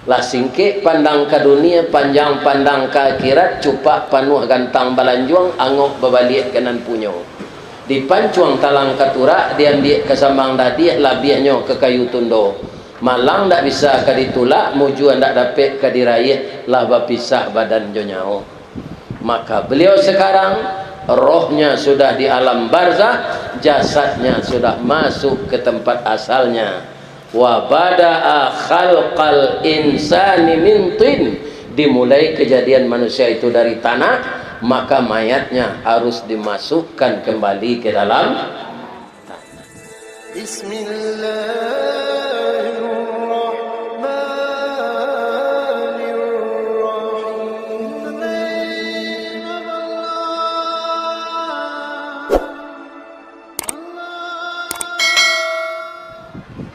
Lah singkit pandang ke dunia, panjang pandang ke akhirat, cupak panuh gantang balanjuang, angok berbalik kanan punyo. Di pancuang talang katurak, dia ambil ke sambang dadi, labiahnya ke kayu tundo. Malang tak bisa ke ditulak, mujuan tak dapat ke diraih, lah berpisah badan jonyao. Maka beliau sekarang, rohnya sudah di alam barzah, jasadnya sudah masuk ke tempat asalnya. Wa bada'a khalqal insani min tin, dimulai kejadian manusia itu dari tanah, maka mayatnya harus dimasukkan kembali ke dalam tanah.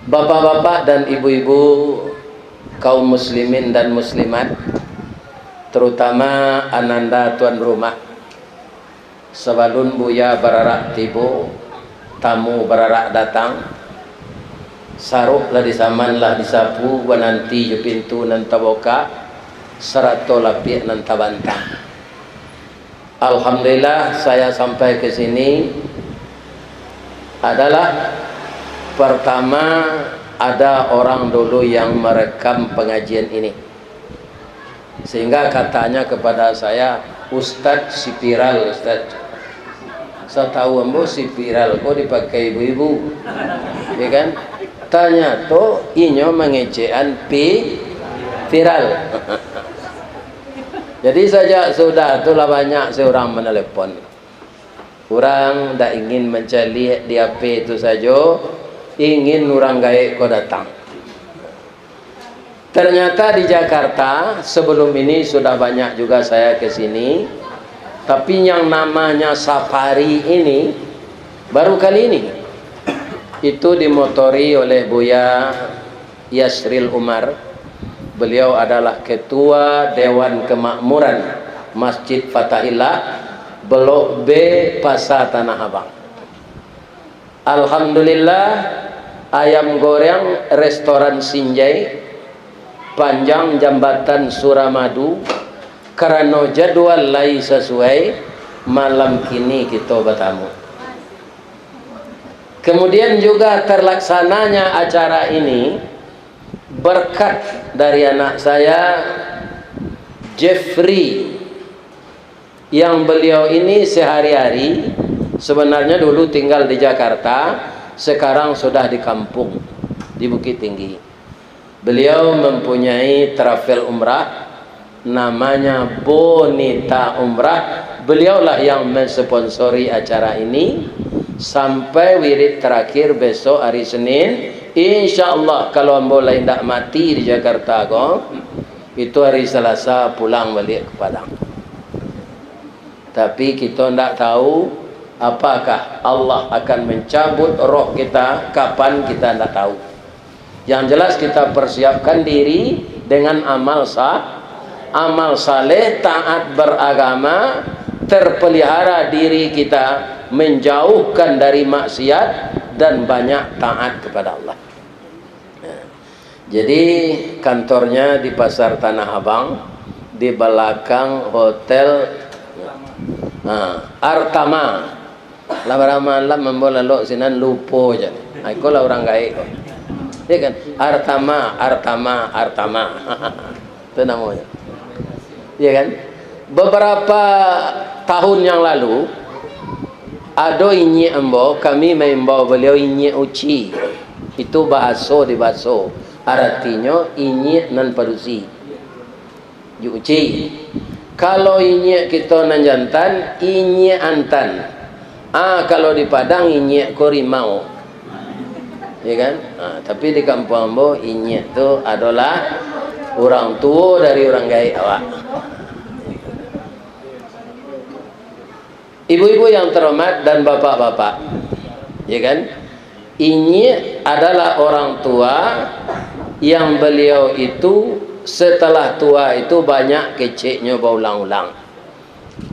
Bapak-bapak dan ibu-ibu kaum muslimin dan muslimat, terutama ananda tuan rumah, sebelum buya bararak tibu, tamu bararak datang, saruklah disamanlah disapu, nanti ju pintu nanta boka, serato lapik nanta bantang. Alhamdulillah saya sampai ke sini adalah pertama, ada orang dulu yang merekam pengajian ini, sehingga katanya kepada saya, Ustadz si viral, Ustadz. Saya tahu ambo si viral kok dipakai ibu-ibu, ya kan? Tanya to inyo mengecean viral. Jadi saja sudah itulah banyak seorang menelepon. Orang tak ingin mencari di HP itu saja, ingin orang gaib kau datang. Ternyata di Jakarta sebelum ini sudah banyak juga saya ke sini, tapi yang namanya safari ini baru kali ini. Itu dimotori oleh Buya Yasril Umar. Beliau adalah ketua Dewan Kemakmuran Masjid Fatahillah Blok B Pasar Tanah Abang. Alhamdulillah, ayam goreng restoran Sinjai, panjang jambatan Suramadu, karena jadwal lain sesuai, malam kini kita bertamu. Kemudian juga terlaksananya acara ini berkat dari anak saya Jeffrey, yang beliau ini sehari-hari sebenarnya dulu tinggal di Jakarta, sekarang sudah di kampung di Bukit Tinggi. Beliau mempunyai travel umrah namanya Bonita Umrah. Beliaulah yang mensponsori acara ini sampai wirid terakhir besok hari Senin. InsyaAllah kalau ambo lain tak mati di Jakarta kok, itu hari Selasa pulang balik ke Padang. Tapi kita tidak tahu apakah Allah akan mencabut roh kita kapan, kita tidak tahu. Yang jelas kita persiapkan diri dengan amal saleh, taat beragama, terpelihara diri kita menjauhkan dari maksiat dan banyak taat kepada Allah. Jadi kantornya di Pasar Tanah Abang, di belakang hotel Artama. Lama-lama membolak sinan lupo aja. Aku lah orang gaib. Ya kan? Artama. Itu namanya. Ya kan? Beberapa tahun yang lalu ada inyi embo, kami membawa beliau inyi uci. Itu bahaso di bahaso. Artinya inyi nan padusi. Uci. Kalau inyi kita nan jantan, inyi antan. Kalau di Padang inyi korimau. Ya kan? Tapi di kampung ambo inyi itu adalah orang tua dari orang gaib awak. Ibu-ibu yang terhormat dan bapak-bapak, ya kan? Ini adalah orang tua yang beliau itu setelah tua itu banyak keceknya berulang-ulang.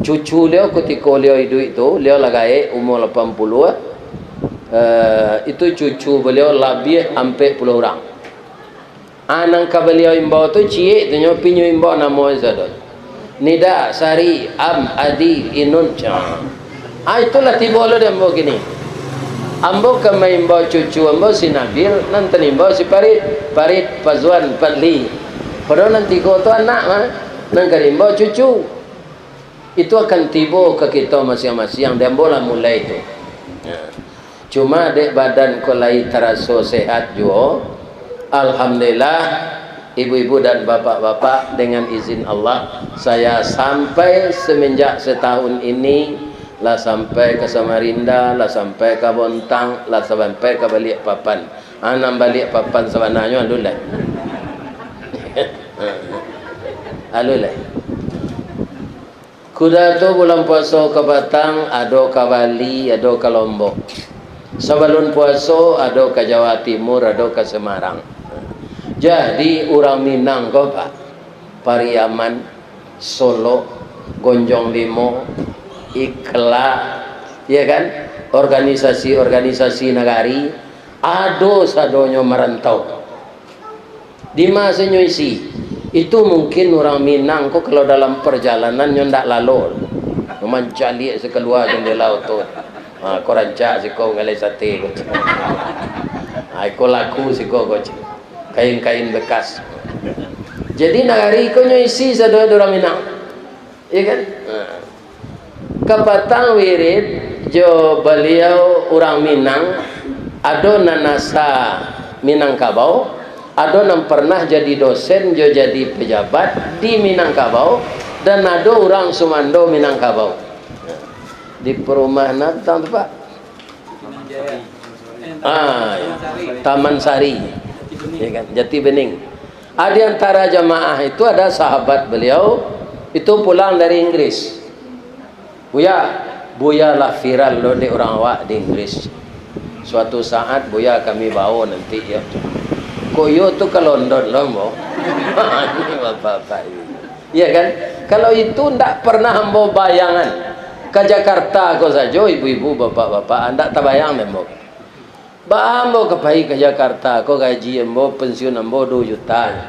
Cucu beliau ketika beliau hidup itu, beliau lagi umur 80, itu cucu beliau lebih sampai 10 orang. Anang kabeliau imbau tu ciek tu nyo pinyo imbau namo sadot. Nida, Sari, Am, Adi, Inun. Itulah tiba lo dia ambo gini. Ambo kama imbau cucu ambo si Nabil, nanti imbau si Parit, Pazwan, Padli. Padahal nanti kau tu anak mah, nanti imbau cucu. Itu akan tiba ke kita masing-masing dan bola mulai itu. Cuma dek badan ko lai terasa sehat juga. Alhamdulillah, ibu-ibu dan bapak-bapak, dengan izin Allah saya sampai semenjak setahun ini lah sampai ke Samarinda, lah sampai ke Bontang, lah sampai ke Balikpapan. Anam Balikpapan sebenarnya alulai. Alulai. Kuda tu bulan puasa ke Batang, ada ke Bali, ada ke Lombok. Sebelum puasa ada ke Jawa Timur, ada ke Semarang. Jadi orang Minang kau Pak, Pariaman, Solo, Gonjong Limo, Ikla, ya kan? Organisasi-organisasi negari, ada sadonyo merantau. Di masa isi itu mungkin orang Minang kok kalau dalam perjalanan ndak lalu mencali sekeluar jendela tu. Kau rancak si kau ngalai sate kau. Kau laku si kau kain-kain bekas. Jadi negari kau isi sadoi orang Minang. Ya kan? Kapatang wirid jo beliau orang Minang ada nanasa Minangkabau. Ada yang pernah jadi dosen, jo jadi pejabat di Minangkabau, dan ada orang Sumando Minangkabau. Di perumahan apa tu Pak? Taman Sari, ya kan? Jati Bening. Ada antara jamaah itu ada sahabat beliau itu pulang dari Inggris. Buya lah viral lo di orang awak di Inggris. Suatu saat Buya kami bawa nanti ya. Koyo tu ke London loh mo. Ini bapak-bapak ini. Iya kan? Kalau itu ndak pernah ambo bayangan ke Jakarta kau saja ibu-ibu bapak-bapak ndak terbayang ambo. Ba ambo ke Jakarta kau gaji ambo pensiun ambo 2 juta.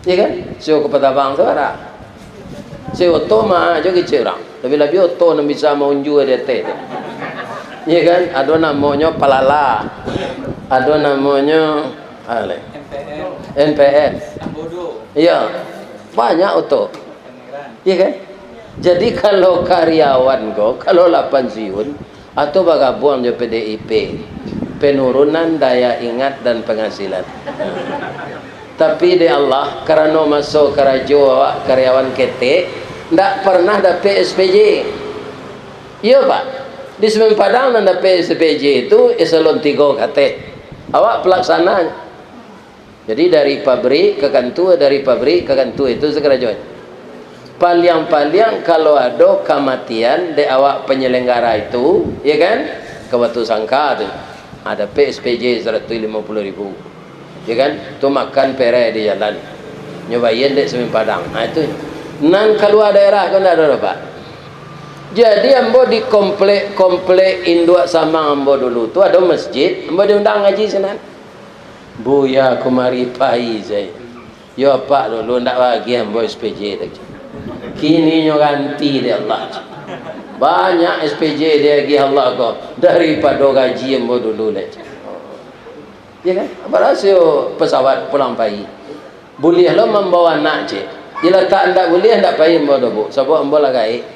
Iya kan? Sio ke Patabang tu ada. Sio oto mah jo kecil orang. Lebih-lebih oto nak bisa maunju dia teh. Iya kan? Ada namanya Palala. Ada namanya NPF. Iya, banyak auto. Iya kan? Jadi kalau karyawan kau, kalau lah pensiun atau bergabung di PDIP, penurunan daya ingat dan penghasilan. Tapi di Allah, karena masuk kerajo karyawan ketek, tidak pernah dapat SPJ. Iya Pak, di Semen Padang dan dapat SPJ itu eselon 3 ketek. Awak pelaksananya. Jadi dari pabrik ke kantor, dari pabrik ke kantor itu sekerajuan. Paling kalau ada kematian di awak penyelenggara itu, ya kan? Ke Batu Sangka tu ada PSPJ 150.000, ya kan? Tu makan pere di jalan, nyobain di Semen Padang. Itu. Nang keluar daerah kan ada Pak. Jadi ambo di komplek Induk Samang ambo dulu tu ada masjid, ambo diundang ngaji sana. Buya kumari pai saya. Yo Pak dulu ndak bagi ambo SPJ tak. Kini nyo ganti dia Allah. Banyak SPJ dia bagi Allah ko daripada gaji ambo dulu lek. Ya kan? Berasio pesawat pulang pai. Boleh lo membawa anak je. Bila tak ndak boleh ndak pai ambo dobo. Sebab ambo lah gaib.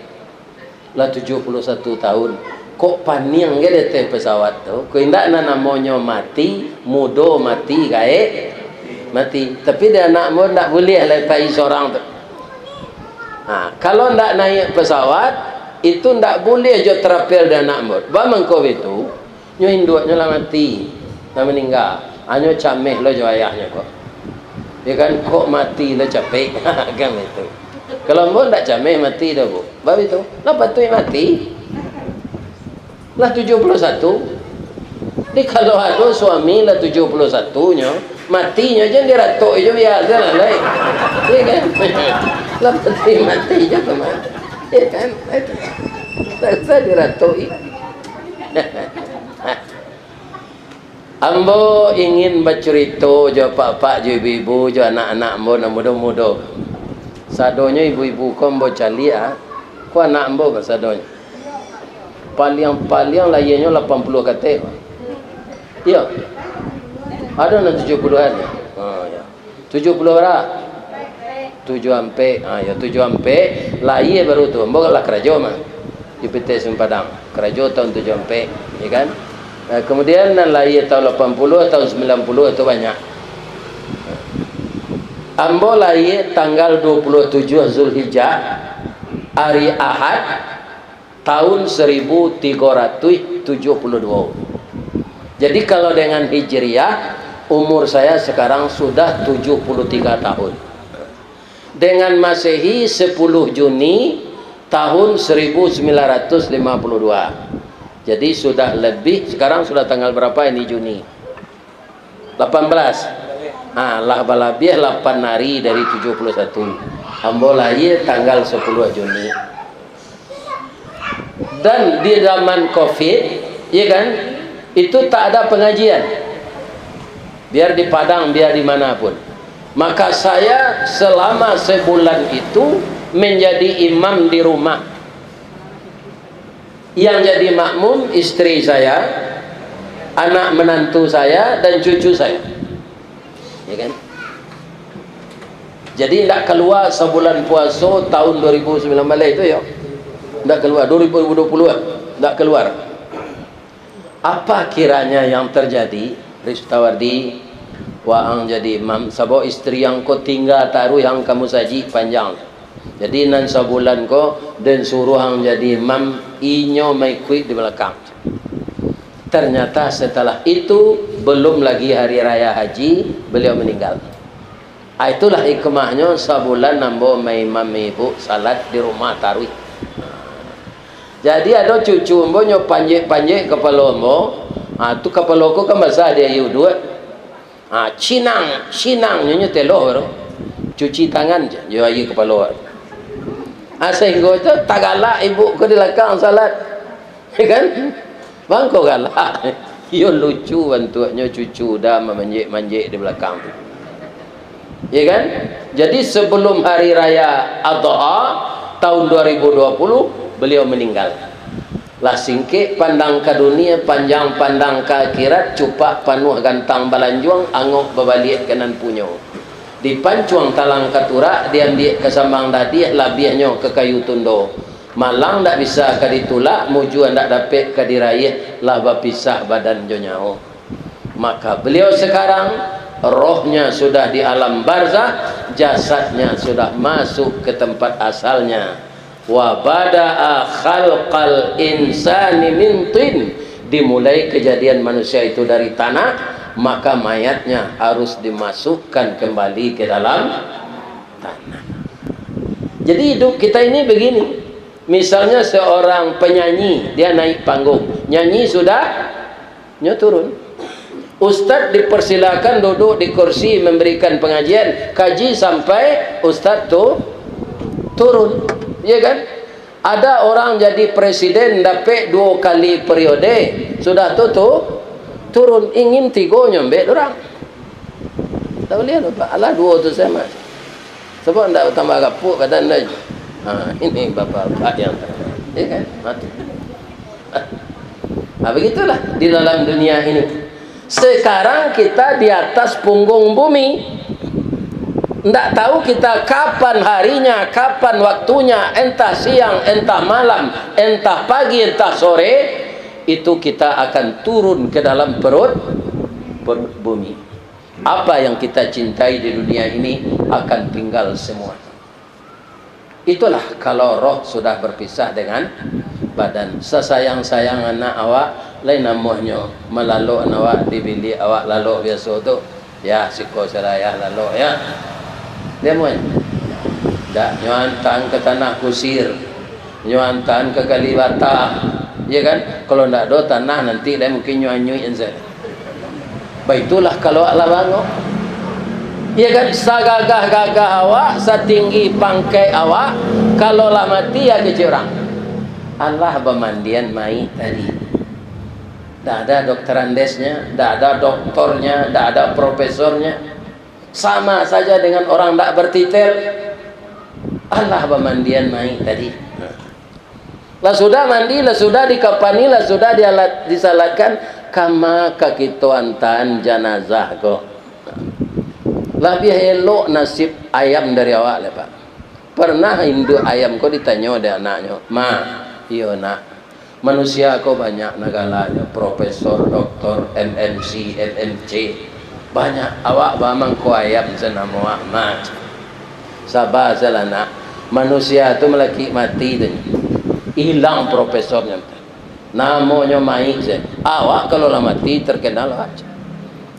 Lah 71 tahun. Kok paniang ke dia pesawat tu? Kau indak namanya mati, mudo mati gaib mati. Tapi dia anak mu ndak boleh lah pai seorang tu. Kalau ndak naik pesawat itu ndak boleh je terapel dia anak mu. Ba mangko itu nyo induknya lah mati, lah meninggal. Anyo cameh lo jo ayahnya kok. Ya kan kok mati lah capek kan itu. Kalau mu ndak cameh mati dah bu. Bab itu, lah patut mati. Lah 71. Di kalau ada suami lah 71-nya, matinya je dia ratok je biasa lah lain. Ya kan? Lah patut mati je teman. Ya kan? Tak usah diratoi. Ambo ingin bercerita jo pak-pak jo ibu-ibu jo anak-anak ambo na muda-muda. Sadonya ibu-ibu ko ambo cali ko anak ambo sadonya. Paling layarnya 80 kata. Ya. Ada nak 70-an ya. Ya. 70 berapa? 7 ampe. Ya 7 ampe layar baru tu. Ambo lah kerajo mah. Di PT Sempadang. Kerajo tahun 7 ampe, ya kan? Kemudian lahir tahun 80, tahun 90 itu banyak. Ambo lahir tanggal 27 Zulhijjah hari Ahad tahun 1372. Jadi kalau dengan Hijriah umur saya sekarang sudah 73 tahun. Dengan Masehi 10 Juni tahun 1952. Jadi sudah lebih, sekarang sudah tanggal berapa ini Juni? 18. Lah balabiah 8 hari dari 71. Ambo lahir tanggal 10 Juni. Dan di zaman Covid, ya kan? Itu tak ada pengajian. Biar di Padang, biar dimanapun. Maka saya selama sebulan itu menjadi imam di rumah. Yang jadi makmum istri saya, anak menantu saya dan cucu saya, ya kan? Jadi tidak keluar sebulan puasa tahun 2019 itu ya, tidak keluar 2020 tidak keluar. Apa kiranya yang terjadi? Ristawardi waang jadi imam sabo istri yang kau tinggal taruh yang kamu saji panjang. Jadi nan sebulan ko dan suruh hang jadi imam inyo mai kuit di belakang. Ternyata setelah itu belum lagi hari raya haji beliau meninggal. Itulah hikmahnya sebulan nambo mai imam ibu salat di rumah tarawih. Jadi ada cucu ambo nyo panjek kepala ambo. Tu kepala ko kan basah dia yu dua. Cinang nyo telo bro. Cuci tangan je yo ayu kepala. Sehingga itu tak galak ibu ke di belakang salat, ya kan? Bang kau galak, yo lucu bantuannya cucu dah manjek di belakang, ya kan? Jadi sebelum hari raya Adha tahun 2020 beliau meninggal. Lah singkik pandang ke dunia, panjang pandang ke akhirat, cupak panuh gantang balanjuang, angok babaliak kanan punyo. Di pancuang talang katurak diambil ke sambang dadi labiahnya ke kayu tundo malang tak bisa ke ditulak mujuan tak dapat ke diraih lah berpisah badan jonyao. Maka beliau sekarang rohnya sudah di alam barzah, jasadnya sudah masuk ke tempat asalnya. Wa bada'a khalqal insani min tin, dimulai kejadian manusia itu dari tanah, maka mayatnya harus dimasukkan kembali ke dalam tanah. Jadi hidup kita ini begini. Misalnya seorang penyanyi, dia naik panggung, nyanyi sudah, turun. Ustadz dipersilakan duduk di kursi memberikan pengajian, kaji sampai ustadz tuh turun, ya kan? Ada orang jadi presiden dapat 2 kali periode, sudah tutup turun, ingin 3 nyambe orang. Tak boleh apa? Alah 2 tu sama. Sebab ndak tambah kapuk kata anda. Ini bapak-bapak yang ya kan? Mati. Begitulah di dalam dunia ini. Sekarang kita di atas punggung bumi. Ndak tahu kita kapan harinya, kapan waktunya, entah siang, entah malam, entah pagi, entah sore. Itu kita akan turun ke dalam perut bumi. Apa yang kita cintai di dunia ini akan tinggal semua. Itulah kalau roh sudah berpisah dengan badan. Sesayang-sayang anak awak lain namanya melaluk awak di bilik awak lalu biasa tu ya siko seraya lalu ya dia mohon dak nyuantan ke tanah kusir, nyuantan ke Kalibata. Ya kan? Kalau tidak ada tanah nanti dia mungkin nyuai-nyuai enzal. Baitulah kalau Allah bangun. Ya kan? Sagagah-gagah awak, setinggi pangkai awak, kalau lah mati ya kecil orang. Allah bermandian mai tadi. Tidak ada dokter andesnya, tidak ada doktornya, tidak ada profesornya. Sama saja dengan orang tidak bertitel. Allah pemandian mai tadi. Lah sudah mandi, lah sudah dikapani, lah sudah disalatkan, kama kakituan tan jenazah kok. Lebih elok nasib ayam dari awak lah Pak. Pernah induk ayam kok ditanya oleh anaknya, ma, iyo nak, manusia kok banyak nagalanya, profesor, doktor, MMC, MMC, banyak. Awak bamang ko ayam senamo Ahmad. Sabar salah nak, manusia tu melaki mati tu, hilang profesornya. Namanya mai je. Awak kalau lah mati terkenal aja.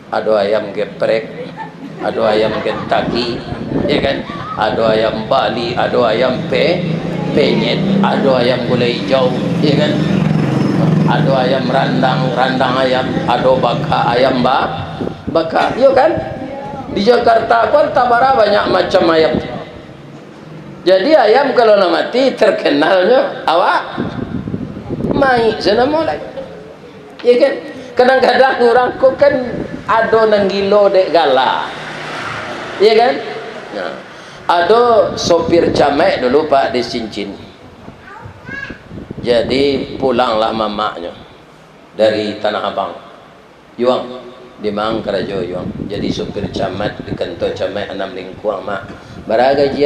Ada ayam geprek, ada ayam Kentucky, ya kan? Ada ayam Bali, ada ayam penyet, ada ayam gulai hijau, ya kan? Ada ayam randang ayam, ada baka ayam baka, ya kan? Di Jakarta pun tabara banyak macam ayam. Jadi ayam kalau nak mati terkenalnya awak mai senamo lagi, ya kan? Kadang-kadang orang kok kan ada nanggilo dek gala, ya kan? Nah, ada sopir camek dulu Pak di Cincin. Jadi pulanglah mamaknya dari Tanah Abang, Yuang di Mangkarajo Yuang. Jadi sopir camat di kantor camat 6 lingkuang mak. Bara gaji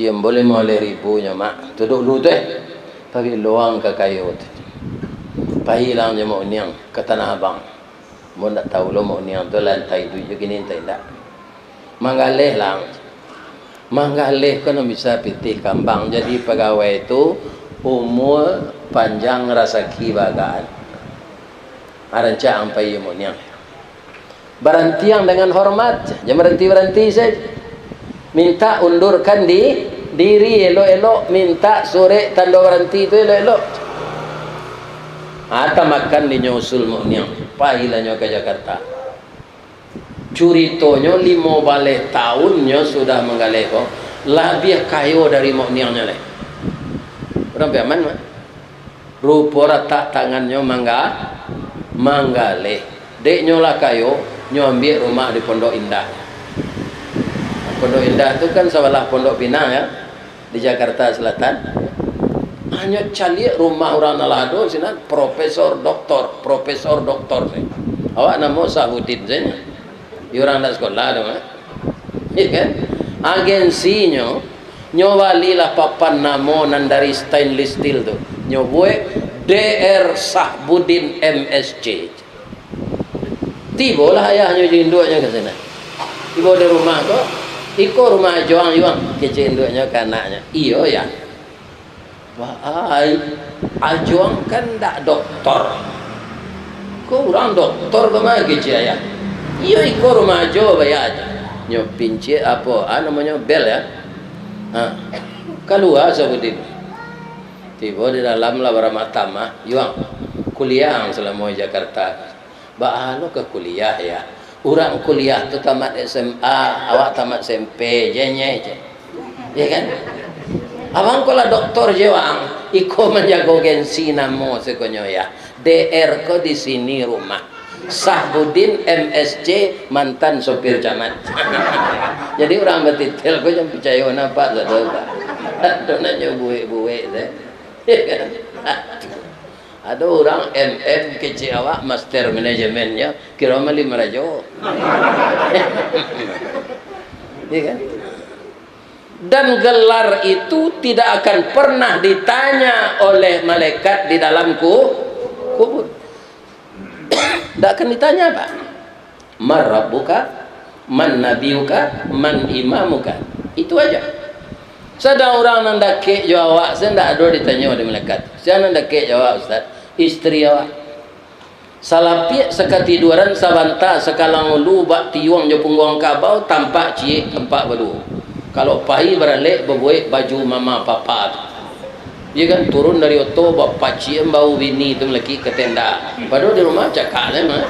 yang boleh mau ribunya mak. Duduk dulu teh, pergi luang ke kayu teh. Pahilangnya mau niang ke Tanah Abang. Mau nak tahu lo mau niang tu lantai tu juga ni tak ada. Manggaleh lang. Manggaleh kan bisa pitih kambang. Jadi pegawai itu umur panjang rasaki bagaan. Aranca ampai mau niang. Berhentiang dengan hormat. Jangan berhenti saja. Minta undurkan diri elok-elok. Minta sore tanda berhenti itu elok-elok. Ata makan di nyusul mau niang. Pahilannya ke Jakarta. Curitonya 15 tahunnya sudah menggaleho. Lebih kayo dari mau niangnya leh. Orang piaman mah. Rupa rata tangannya manggale. Dek nyola kayo, nyambil rumah di Pondok Indah. Pondok Indah itu kan sebelah Pondok Pinang ya, di Jakarta Selatan. Hanya cari rumah orang nalado sini profesor doktor sih. Awak nama Sahudin saja. Orang dah sekolah dong, ya kan? Agensinya nyawalilah papan nama nan dari stainless steel tu. Nyobue DR Sahbudin MSC. Tibalah ayahnya jinduknya ke sana. Tiba di rumah tu. Iko rumah Joang Yuang kecil induknya ke anaknya. Iyo ya. Wah, Ajuang kan tak doktor. Kau orang doktor ke mana kecil ya? Iyo iko rumah Jo bayar. Nyo pinci apa? Namanya bel ya. Keluar Sahbudin. Tiba di dalam lah beramah-tamah. Yuang kuliah selama di Jakarta. Lo ke kuliah ya. Orang kuliah tu tamat SMA, awak tamat SMP, jenye je. Ya kan? Abang kalau doktor je wang, iko menjaga gensi namo sekonyo ya. DR ko di sini rumah. Sahbudin MSC mantan sopir camat. Jadi orang betitel ko jangan percaya napa saudara Pak. Aduh nanya buwe-buwe deh. Ya kan? Ada orang MM kecil awak master manajemennya kira mali merajo. Ya kan? Dan gelar itu tidak akan pernah ditanya oleh malaikat di dalam kubur. Tidak akan ditanya Pak. Man rabbuka, man nabiyuka, man imamuka. Itu aja. Sedang orang nandake jawab, saya tidak ada ditanya oleh malaikat. Saya nandake jawab Ustaz. Istri awak salapia sekatiduran sabanta sekalang ulu bak tiuang jo pungguang kabau tampak cie tempat baru. Kalau pahi beralek berbuat baju mama papa. Dia kan turun dari oto bapak cie bau bini itu lagi ke tenda. Padahal di rumah cakap mah.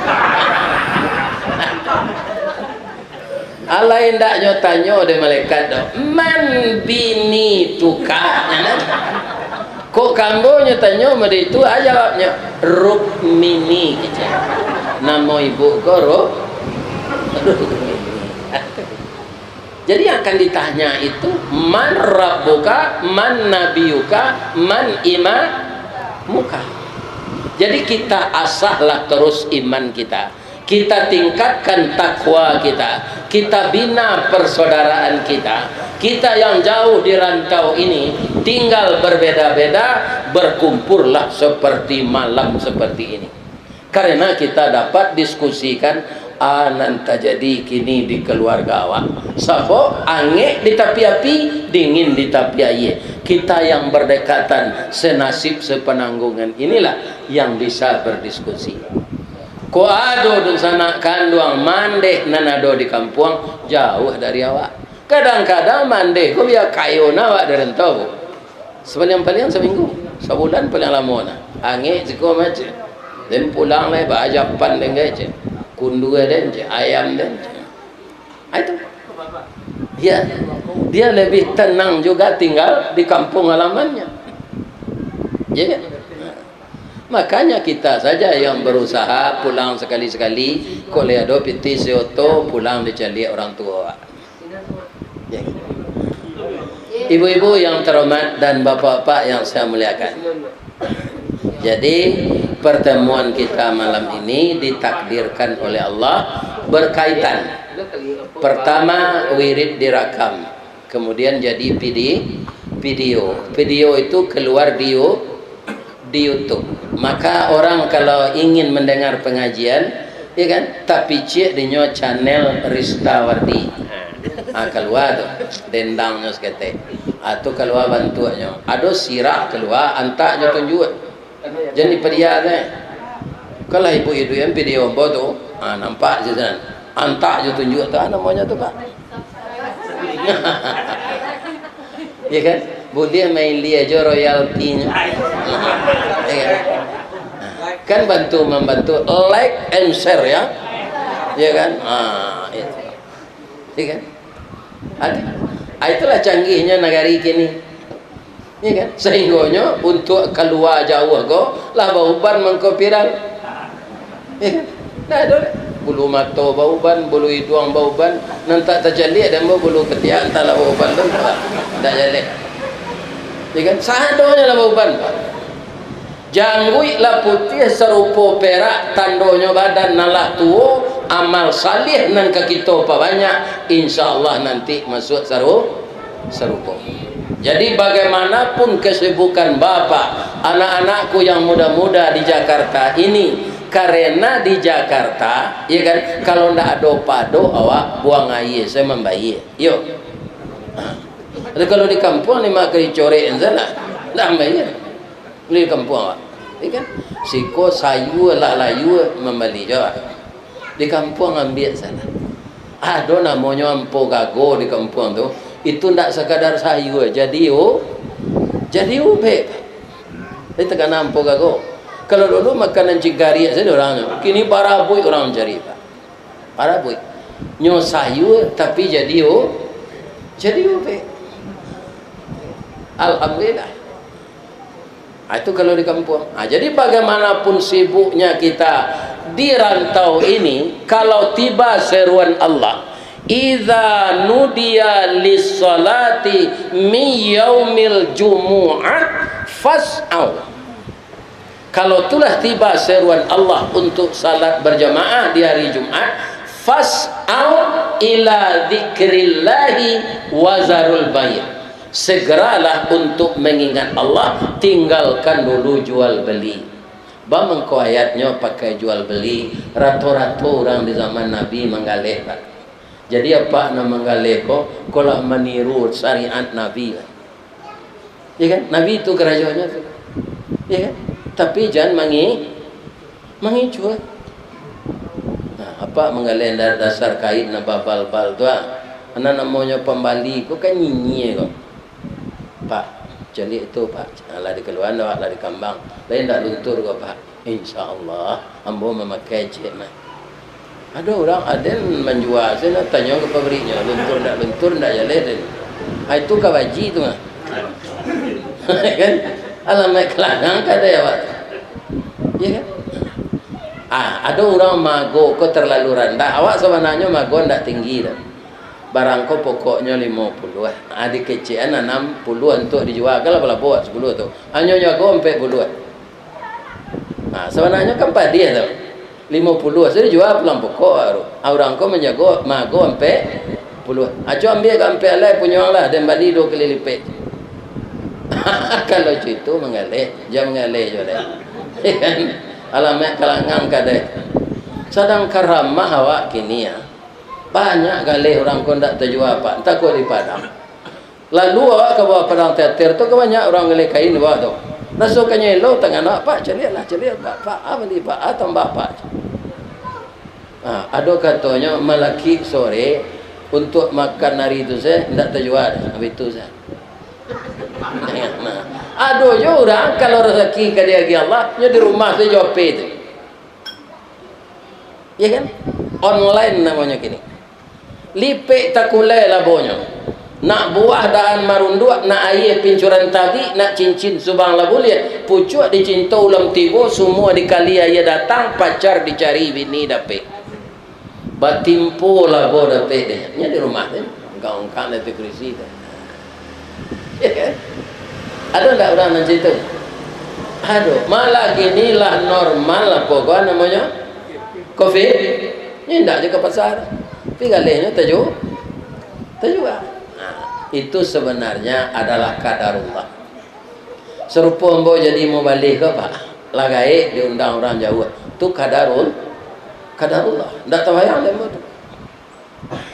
Allah hendak tanya oleh malaikat dah. Man bini tukar. Kok kambonya tanya sama dia itu aja jawabnya Rukmini gitu. Nama ibu ko Rukmini. Jadi akan ditanya itu man rabbuka, man nabiyuka, man imamuka. Jadi kita asahlah terus iman kita. Kita tingkatkan takwa kita. Kita bina persaudaraan kita. Kita yang jauh di rantau ini tinggal berbeda-beda, berkumpullah seperti malam seperti ini. Karena kita dapat diskusikan nanti jadi kini di keluarga awak. Sabo angin di tapi api, dingin di tapi air. Kita yang berdekatan, senasib sepenanggungan inilah yang bisa berdiskusi. Ko ado di sana kanduang mandeh nanado di kampung jauh dari awak. Kadang-kadang mandeh ko biar kayo nawak dari tahu. Sepanjang-panjang seminggu, sebulan paling lama na. Angin siko macam. Dan pulang lah bajapan dengan je. Kundu dan je, ayam dan je. Itu. Dia lebih tenang juga tinggal di kampung halamannya. Ya. Makanya kita saja yang berusaha pulang sekali-sekali, kalau ada piti seoto pulang dicari orang tua. Ya. Ibu-ibu yang terhormat dan bapak-bapak yang saya muliakan. Jadi pertemuan kita malam ini ditakdirkan oleh Allah berkaitan. Pertama wirid direkam, kemudian jadi video. Video itu keluar di YouTube. Maka orang kalau ingin mendengar pengajian, ya kan, tapi cek di channel Ristawardi. Keluar tu dendangnya sekete. Atau keluar bantuannya. Ada sirah keluar antaknya tunjuk. Jadi pedia tu. Kalau ibu-ibu yang video bodoh, nampak je kan. Antak je tunjuk tu namanya tu Pak. Ya kan? Boleh main dia je royaltinya. Ya kan membantu like and share ya. Ya kan? Itu. Ya kan? Itulah canggihnya negara kini. Ya kan? Sehingganya untuk keluar jauh go lah bauban mengkopiral. Ya kan? Nah, ada bulu mata bauban, bulu hidung bauban, nanti terjadi dan bulu ketiak entahlah bauban tu tak jadi. Ya kan? Sadonya lah bauban. Janggui lah putih serupa perak, tandonya badan nalah tua, amal salih nan ke kita apa banyak, insyaallah nanti masuk serupa. Jadi bagaimanapun kesibukan bapak, anak-anakku yang muda-muda di Jakarta ini, karena di Jakarta, ya kan, kalau ndak ada pado awak buang air, saya membayar. Yuk. Jadi kalau di kampung ni mak keri corek sana, ndak bayar. Di kampung awak. Ya kan? Siko sayu lah layu membeli jawab. Di kampung ambil sana. Ada namanya ampo gago di kampung tu. Itu ndak sekadar sayu, jadi ube. Itu tekan ampo gago. Kalau dulu makanan cigari saja orangnya. Kini parabui orang cari Pak. Parabui. Nyo sayu tapi jadi ube. Alhamdulillah. Itu kalau di kampung. Jadi bagaimanapun sibuknya kita di rantau ini, kalau tiba seruan Allah, idza nudiya lis-salati min yaumil jumu'ah fas'au. Kalau telah tiba seruan Allah untuk salat berjamaah di hari Jumat, fas'au ila dzikrillahi wa zarul bai'. Segeralah untuk mengingat Allah, tinggalkan dulu jual beli. Bamengko ayatnya pakai jual beli, rata-rata orang di zaman Nabi menggalih Pak. Jadi apa nama menggalih kok? Kalau meniru syariat Nabi. Ya kan? Nabi itu kerajaannya tu. Ya kan? Tapi jangan mengicuat. Nah, apa menggalih dasar kait na babal-bal tu? Anak namanya pembali kok kan nyinyi kok. Pak, jadi itu Pak, lah di keluaran lah di kambang, lain tak luntur kok Pak. InsyaAllah, ambo memakai cik mah. Ada orang ada menjual, saya nak tanya ke pabriknya, luntur tak jalan. Itu kawaji tu mah, kan? Alamak kelangang kada ya Pak. Ya kan? Ada orang mago kok terlalu rendah. Awak sebenarnya mago ndak tinggi dah. Barang kau pokoknya 50. Adik kecilan 60 untuk dijual. Kalau pula buat 10 tu. Hanya jago 40. Sebenarnya kan padi tu. 50 sudah jual pulang pokok baru. Orang kau menjago mago 40. Acu ambil sampai alai punya lah dan balik 2 kali lipat. Kalau itu mengalir, jangan mengalir je dah. Kan? Alamak kalangan kadai. Sedang karamah awak kini ya. Banyak kali orang kau tak terjual apa. Entah kau di Padang. Lalu awak ke bawah Padang teater tu banyak orang kali kain bawah tu. Nasukannya elok tengah nak pak celik pak apa ni pak tambah pak. Ada katanya malaki sore untuk makan hari itu saya tidak terjual. Habis itu saya. Aduh je orang kalau rezeki ke dia Allah nya di rumah saya jawab itu. Ya kan? Online namanya kini. Lipik takulai labonya. Nak buah dahan marunduk, nak air pincuran tadi, nak cincin subang labulia, pucuk dicinta ulam tibo, semua dikali ayah datang, pacar dicari bini dapet. Batimpo labo dapet deh. Nya di rumah deh. Engkau nanti krisi deh. Ya kan? Ada tak orang macam itu? Aduh, malah ginilah normal apa kau namanya? Covid. Ini tak je ke pasar. Tapi galenya terjual. Itu sebenarnya adalah kadarullah. Serupa ambo jadi mau balik ke Pak. Lagai diundang orang jauh. Itu kadarullah. Tak tahu yang lemah tu.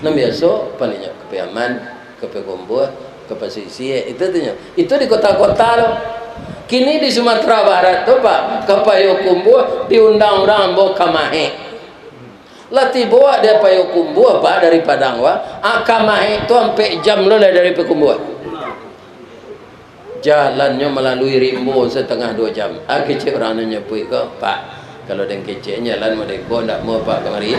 Nam biasa palingnya ke Piaman, ke Pegombo, ke Pesisir itu tu. Itu di kota-kota tu. Kini di Sumatera Barat tu Pak, ke Payakumbuh diundang orang ambo Kamahe. Lati bawa dia Payakumbuh Pak dari Padang wa. Kamahe tu sampai jam lah dari Payakumbuh. Jalannya melalui Rimbo setengah 2 jam. Kecil orang nyepui ke Pak. Kalau dengan kecil jalan mereka tak mau Pak kemari.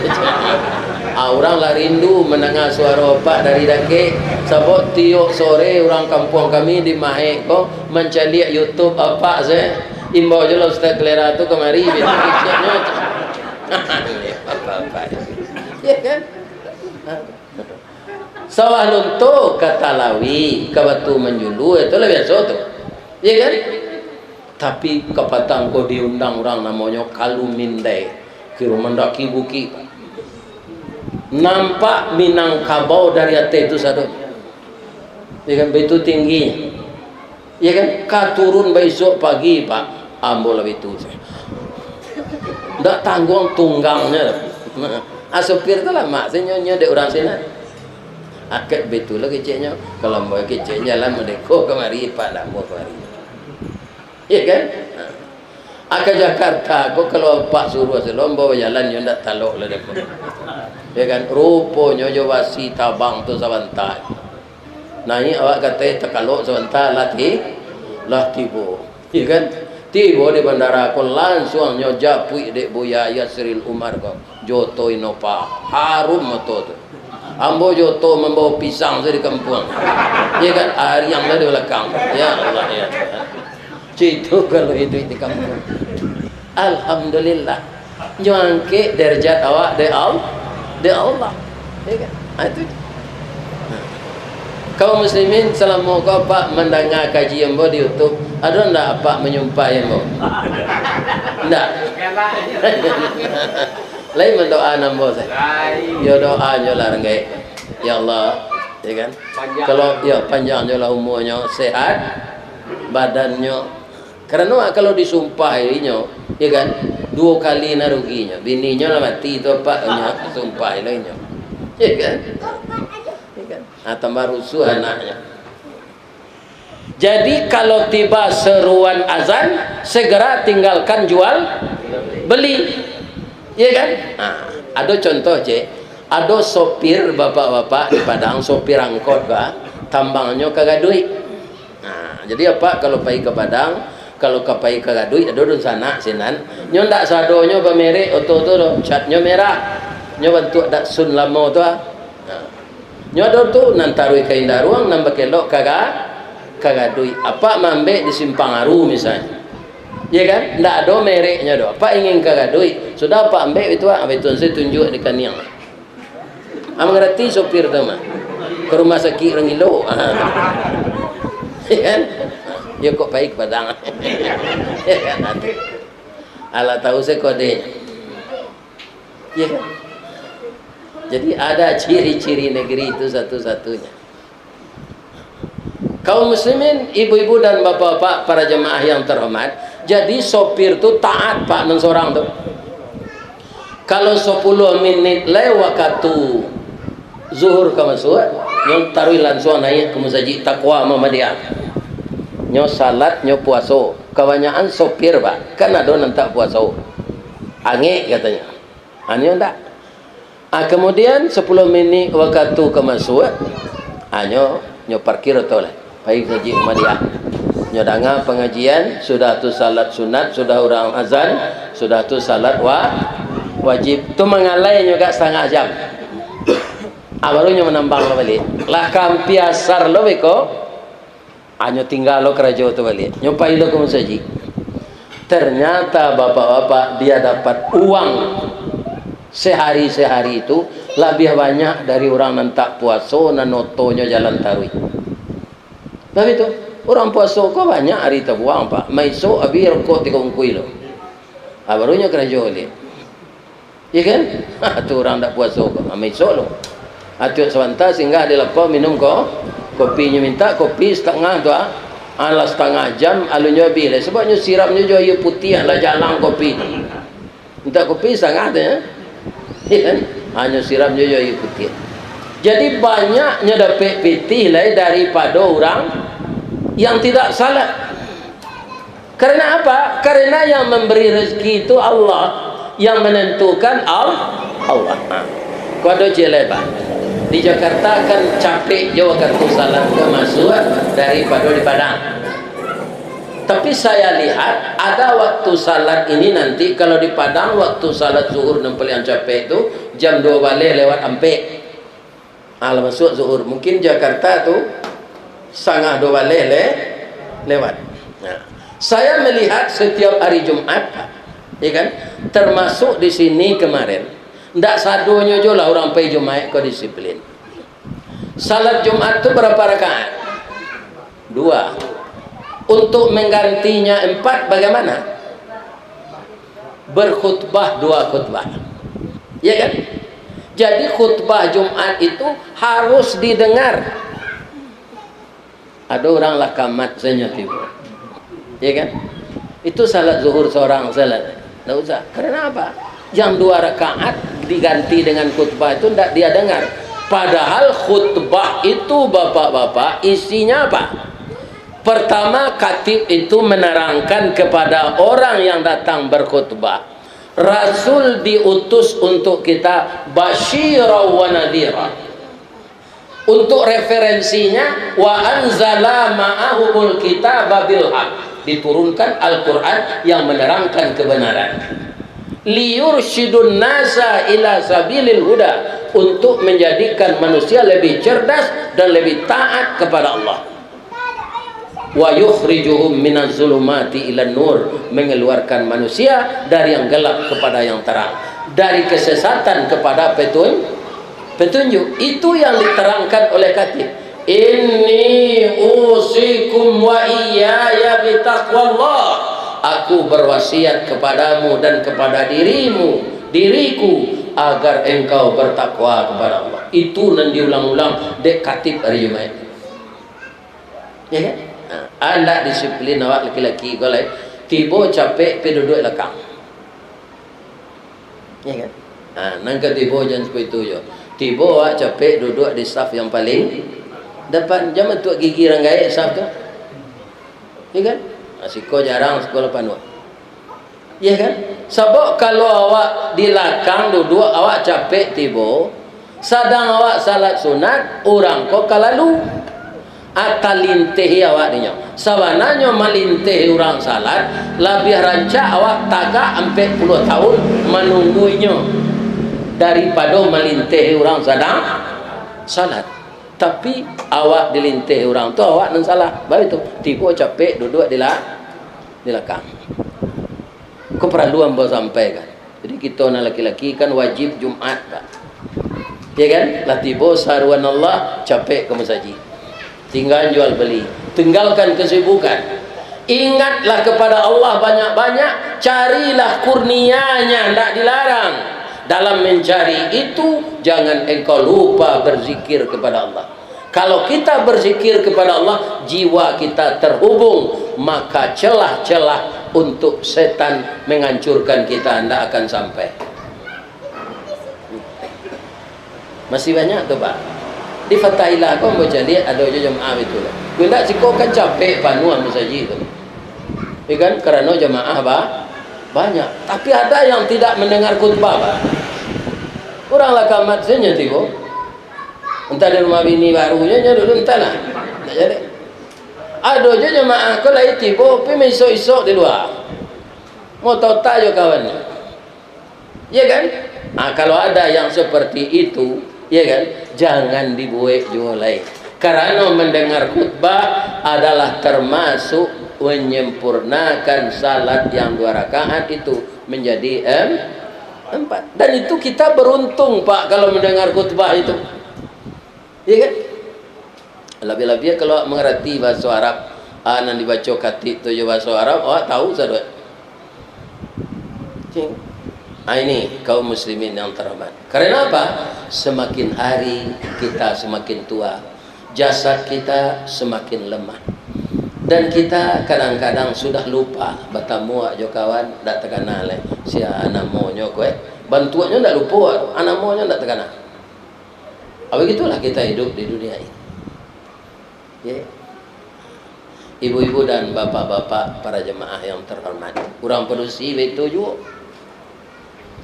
Orang lah rindu mendengar suara Pak dari dake. Sebab tiap sore orang kampung kami di Mahek ko mencari YouTube apa saya. Imbau je lah Ustaz Kelera tu kemari. Kecilnya. Apa-apa. Ya kan? Sawah luntuk kata lawi ke batu menjulu itu lah biasa tu. Ya kan? Tapi kepatang kau diundang orang namanya Kalumindai kira mendaki buki nampak Minangkabau dari atas itu satu. Ya kan? Begitu tinggi. Ya kan? Katurun besok pagi Pak ambo lebih itu. Tak tanggung tunggangnya. Supir tu lah mak saya nyonya dek orang sini. Akak betul lah kecilnya. Kalau mau kecil jalan mendeko kemari Pak dah mau kemari. Ya kan? Ke Jakarta kok kalau Pak suruh selom bawa jalan yo ndak talok lah depo. Ya kan? Rupanya jo wasi tabang tu sebentar. Nah ini awak kata tekalok sebentar latih tibo. Ya kan? Tiba di bandara ko langsung nyo japui dek Buya Yasril Umar ko joto inopa harum moto tu ambo joto membawa pisang dari kampung ya kan yang dari belakang ya Allah ya itu kalau itu di kampung alhamdulillah nyangke derajat awak de Allah ya kan itu kaum muslimin selama kau Pak mendengar kajian di YouTube ada ndak Pak menyumpah yang mau ndak lain mendoa nambo saya ya doa nyolah rengai ya Allah ya kan kalau ya panjang nyolah umurnya sehat badannya karena kalau disumpahinya ya kan 2 kali naruginya bininya lah mati itu Pak sumpah lainnya ya kan tambah rusuh anaknya. Jadi kalau tiba seruan azan segera tinggalkan jual beli ya kan. Ada contoh je ada sopir bapak-bapak di Padang sopir angkot ka tambangnya kagak duit. Jadi apa kalau pergi ke Padang kalau kapai kagak duit ada dun sana sinan nyo ndak sadonya bamere oto tu catnya merah nyo bentuk dak sun lamo tu nyodo tu nantarui kain daruang nambah kelok kagak kagadui apa mambek di Simpang Aru misalnya, ya kan, ndak ada mereknya do, apa ingin kagadui sudah apa ambek itu saya tunjuk di kaniang, ngerti sopir tu mah ke rumah sakit orang Ilo, ya kan, ya kok baik padang, ya kan, nanti ala tahu saya kodenya, ya kan. Jadi ada ciri-ciri negeri itu satu-satunya. Kaum muslimin, ibu-ibu dan bapak-bapak, para jemaah yang terhormat, jadi sopir itu taat pak nang seorang tuh. Kalau 10 menit lewat waktu zuhur ke masuk, yang taruh langsung naik ke masjid Taqwa Muhammadiyah. Nyo salat, nyo puasa. Kebanyakan sopir pak, kan ada nanti puasa. Ange katanya. Anyo ndak. Kemudian 10 menit waktu ke masuk, nyo parkir atau lah. Baik masjid Muhammadiyah. Nyo dengar pengajian, sudah tu salat sunat, sudah orang azan, sudah tu salat wajib. Tu mengalai juga setengah jam. Barunya menambang lo balik. Lah kampiasar lo beko. Nyo tinggal lo kerja tu balik. Nyo pai lo ke masjid. Ternyata bapak-bapak dia dapat uang sehari-sehari itu lebih banyak dari orang nantak puasa dan notonya jalan tarwih. Tapi itu orang puasa kok banyak hari terbuang pak. Maiso abi rokok 3 kilo. Barunya kerja oleh. Ya kan? Tu orang tak puasa kok. Maiso lo. Atu sebentar sehingga ada lepas minum kok. Kopinya minta kopi setengah tu ala setengah jam alunya bila sebabnya sirapnya juga putih ala jalan kopi. Minta kopi setengah tu ya. Ya kan? Hanya siramnya juga putih. Jadi banyaknya dapat putih lah daripada orang yang tidak salat. Karena apa? Karena yang memberi rezeki itu Allah, yang menentukan Allah. Kau ada jelebat di Jakarta kan capek jauh kartu salat ke masuk daripada di Padang. Tapi saya lihat ada waktu salat ini nanti kalau di Padang waktu salat zuhur nempel yang capek itu jam 2 balik lewat ampe. Masuk zuhur. Mungkin Jakarta tu setengah 2 balik lewat. Nah, saya melihat setiap hari Jumat, ya kan? Termasuk di sini kemarin. Ndak sadonya jo lah orang pergi Jumat kau disiplin. Salat Jumat tu berapa rakaat? 2. Untuk menggantinya 4 bagaimana? Berkhutbah 2 khutbah. Ya kan? Jadi khutbah Jumat itu harus didengar. Ada orang lah kamat senyap-nyap. Ya kan? Itu salat zuhur seorang salat. Tidak usah. Karena apa? Yang 2 rakaat diganti dengan khutbah itu tidak dia dengar. Padahal khutbah itu bapak-bapak isinya apa? Pertama, khatib itu menerangkan kepada orang yang datang berkhutbah. Rasul diutus untuk kita basyira wa nadhira. Untuk referensinya wa anzala ma'ahumul kitaba bil haq. Diturunkan Al-Qur'an yang menerangkan kebenaran. Liyursyidun nasa ila sabilil huda. Untuk menjadikan manusia lebih cerdas dan lebih taat kepada Allah. Wa yukhrijuhum minaz zulumati ilan nur, mengeluarkan manusia dari yang gelap kepada yang terang, dari kesesatan kepada petunjuk. Itu yang diterangkan oleh khatib. Inni usikum wa iyaya bitaqwallah. Aku berwasiat kepadamu dan kepada diriku agar engkau bertakwa kepada Allah. Itu nan diulang-ulang dek khatib hari Jumat. Ya kan? Anda disiplin awak laki-laki kalau tiba capek pergi duduk belakang. Ya kan? Nangka tiba jangan seperti itu je. Tiba awak capek duduk di saf yang paling depan. Jangan tuak gigi ranggai saf tu. Ya kan? Siko jarang sekolah panua. Ya kan? Sebab kalau awak di belakang duduk awak capek tiba, sedang awak salat sunat, orang kok kalalu. Atalintih awak dinya. Sabananya malintih orang salat, lebih rancak awak tagak sampai 10 tahun menunggunya daripada malintih orang sedang salat. Tapi awak dilintih orang tu, awak nan salah. Baik tu, tipu capek duduk di belakang. Keperluan bawa sampaikan. Jadi kita nak laki-laki kan wajib Jumat, Pak. Ya kan? Lah tiba saruan Allah capek ke masjid. Tinggal jual beli. Tinggalkan kesibukan. Ingatlah kepada Allah banyak-banyak. Carilah kurnianya, tidak dilarang. Dalam mencari itu, jangan engkau lupa berzikir kepada Allah. Kalau kita berzikir kepada Allah, jiwa kita terhubung, maka celah-celah untuk setan menghancurkan kita tidak akan sampai. Masih banyak tu Pak. Di Fatailah kau baca lihat ada jemaah itu lah. Bila siko kan capek panuh masjid itu. Ikan karena jemaah banyak. Tapi ada yang tidak mendengar khutbah Pak. Kurang lah kamat saja tiba. Entah di rumah bini barunya dulu entah lah. Tak jadi. Ada je jemaah kau lah tiba, pergi esok-esok di luar. Mau tahu tak je kawan. Ya kan? Kalau ada yang seperti itu, ya kan? Jangan dibuat juga lain. Karena mendengar khutbah adalah termasuk menyempurnakan salat yang 2 rakaat itu menjadi 4. Dan itu kita beruntung Pak kalau mendengar khutbah itu. Ya kan? Lebih-lebih kalau mengerti bahasa Arab, nan dibaca khatib tu bahasa Arab, awak tahu sahaja. Ini kaum muslimin yang terhormat. Karena apa? Semakin hari kita semakin tua, jasad kita semakin lemah. Dan kita kadang-kadang sudah lupa bertemu jo kawan dak terkenal si anak monyo kowe. Bantuannya ndak lupa, anak monyo ndak terkenal. Begitulah kita hidup di dunia ini. Ya. Ibu-ibu dan bapak-bapak para jemaah yang terhormat. Kurang perusi itu juga.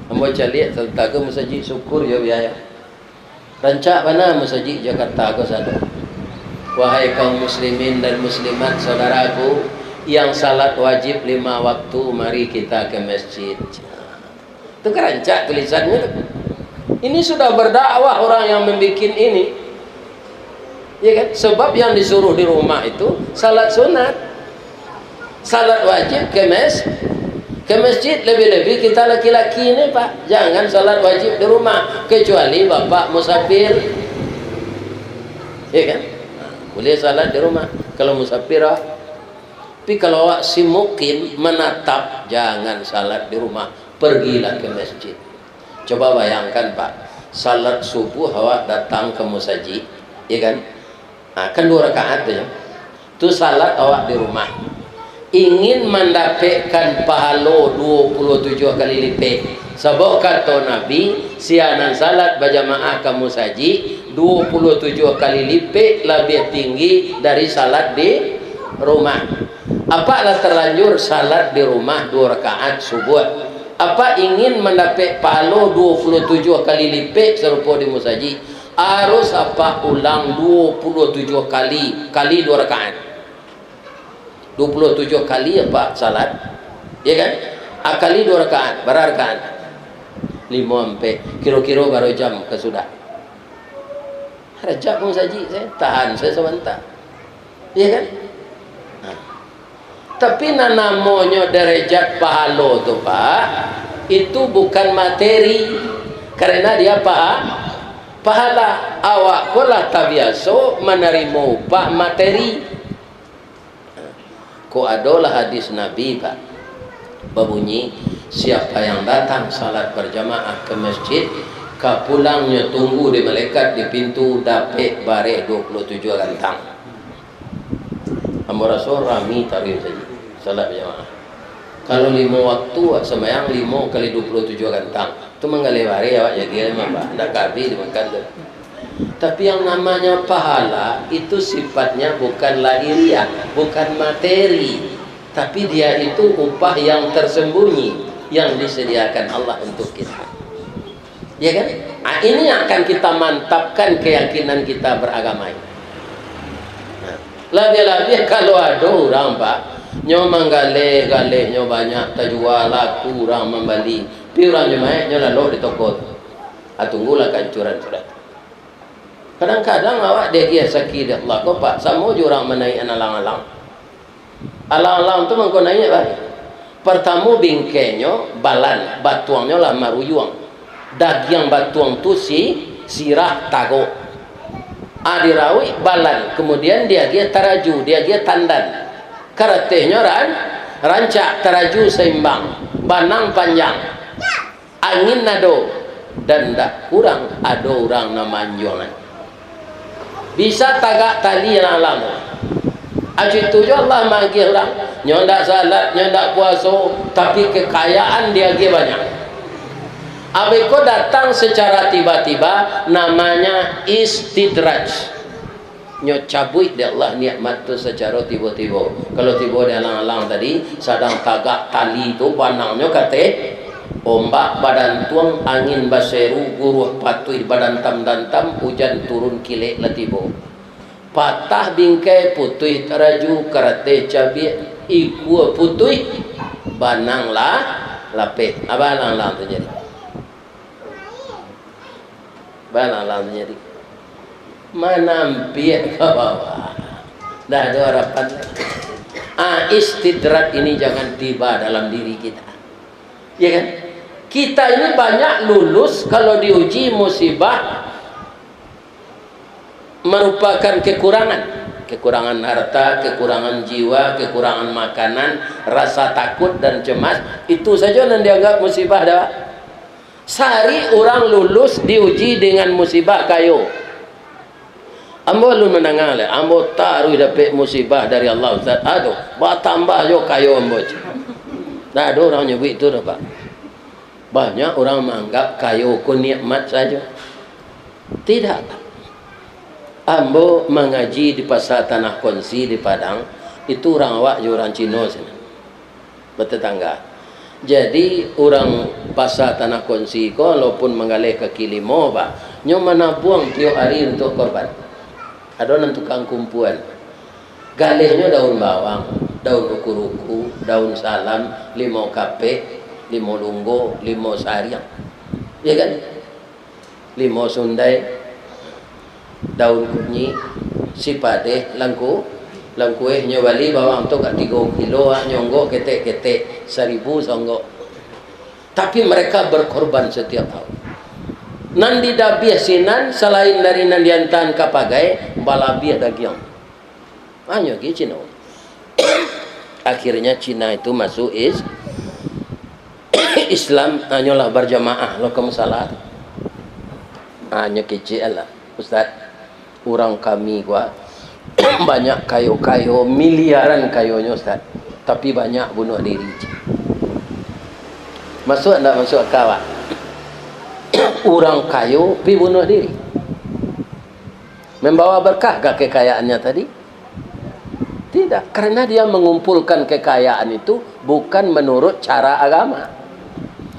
Ambo caliak serta ke masjid syukur ya biaya. Rancak mana masjid Jakarta ko satu. Wahai kaum muslimin dan muslimat saudaraku yang salat wajib 5 waktu, mari kita ke masjid. Itu kerancak tulisannya. Ini sudah berdakwah orang yang membuat ini. Ya kan? Sebab yang disuruh di rumah itu salat sunat. Salat wajib ke masjid. Lebih-lebih kita laki-laki ini Pak, jangan salat wajib di rumah kecuali bapak musafir. Ya kan? Boleh salat di rumah kalau musafir. Tapi kalau awak si mukim menatap, jangan salat di rumah, pergilah ke masjid. Coba bayangkan Pak, salat subuh awak datang ke masjid, ya kan? Kan 2 rakaat tu. Tu salat awak di rumah. Ingin mendapatkan pahala 27 kali lipat. Sebab kata Nabi, sianan salat berjamaah ke masjid 27 kali lipat lebih tinggi dari salat di rumah. Apalah terlanjur salat di rumah 2 rakaat subuh. Apa ingin mendapat pahala 27 kali lipat serupa di masjid, harus apa ulang 27 kali 2 rakaat. 27 kali apa salat, ya kan? Kali 2 rakaat, berapa rakaat? 5 sampai kira-kira baru jam ke sudah. Rajab masjid saya tahan saya sebentar. Ya kan? Tapi namanya derajat pahala tu Pak, itu bukan materi. Karena dia pahala. Awak kolah tak biasa menerima upah materi. Kok adalah hadis Nabi Pak, berbunyi siapa yang datang salat berjamaah ke masjid, kapulangnya tunggu di malaikat di pintu dapat bareh 27 gantang. Ambo Rasul rami tarim saja salat berjamaah. Kalau 5 waktu sembahyang 5 kali 27 gantang, itu menggali bareh awak jadi memang ndak kabi dimakan tu. Tapi yang namanya pahala itu sifatnya bukan lahiriah, bukan materi, tapi dia itu upah yang tersembunyi yang disediakan Allah untuk kita. Ya kan? Ini yang akan kita mantapkan keyakinan kita beragama ini. Lebih-lebih kalau ada orang Pak, nyo manggaleh nyo banyak terjual laku orang membeli, pi orang jemaah nyo lalu di toko. Tunggulah kancuran sudah. Kadang-kadang awak dia sakit dia Allah kau pak sama je orang menaik alang-alang. Alang-alang tu mengko naik balik. Pertama bingkainya balan, batuangnya lah maruyuang. Daging batuang tu sirah tago. Adirawi balan, kemudian dia taraju, dia tandan. Karatehnya rancak taraju seimbang, banang panjang. Angin nado dan tak kurang ada orang namanjongan. Bisa tagak tali yang alam. Aji tu je Allah manggil orang. Nyak salat, nyak puasa, tapi kekayaan dia banyak. Abiko datang secara tiba-tiba, namanya istidraj. Nyak cabut dia Allah nikmat tu secara tiba-tiba. Kalau tiba dia alang-alang tadi, sedang tagak tali tu banangnya kata ombak badan tuang, angin baseru, guruh patui badan tam, hujan turun kilek latibo. Patah bingkai putui teraju karate cabi iku putui banang lah lapet. Apa lang terjadi? Balang terjadi. Mana piak ke bawah? Dah ada harapan. Istidrat ini jangan tiba dalam diri kita. Ya kan? Kita ini banyak lulus kalau diuji musibah merupakan kekurangan harta, kekurangan jiwa, kekurangan makanan, rasa takut dan cemas. Itu saja yang dianggap musibah dah. Sehari orang lulus diuji dengan musibah kayu. Ambo lu mendengar le, ambo taruh dapat musibah dari Allah Ustaz. Aduh, tambah jo kayu ambo. Dah ada orang nyebut itu dah Pak. Banyak orang menganggap kayu ku nikmat saja. Tidak. Ambo mengaji di pasar Tanah Konsi di Padang, itu orang awak je orang Cina sana. Bertetangga. Jadi orang pasar Tanah Konsi ko walaupun menggalih kaki limo ba, nyo mana buang tiap hari untuk korban. Ada orang tukang kumpulan. Galihnya daun bawang, daun ruku-ruku, daun salam, limau kape, limau lunggo, limau sariang. Ya kan? Limau sundai, daun kunyi, sipade, langku nyawali bawang tu kat 3 kilo, nyonggo ketek 1,000 songgo. Tapi mereka berkorban setiap tahun. Nandi dabiah sinan selain dari nandiantan kapagai balabiah daging. Hanya ke Cina. Akhirnya Cina itu masuk Islam, hanyalah berjamaah lo kamu salah. Hanya kecil lah Ustaz. Orang kami gua banyak kayu-kayu, miliaran kayunya Ustaz. Tapi banyak bunuh diri. Masuk enggak masuk akal? Orang kayu pergi bunuh diri. Membawa berkah ke kekayaannya tadi? Tidak, karena dia mengumpulkan kekayaan itu bukan menurut cara agama.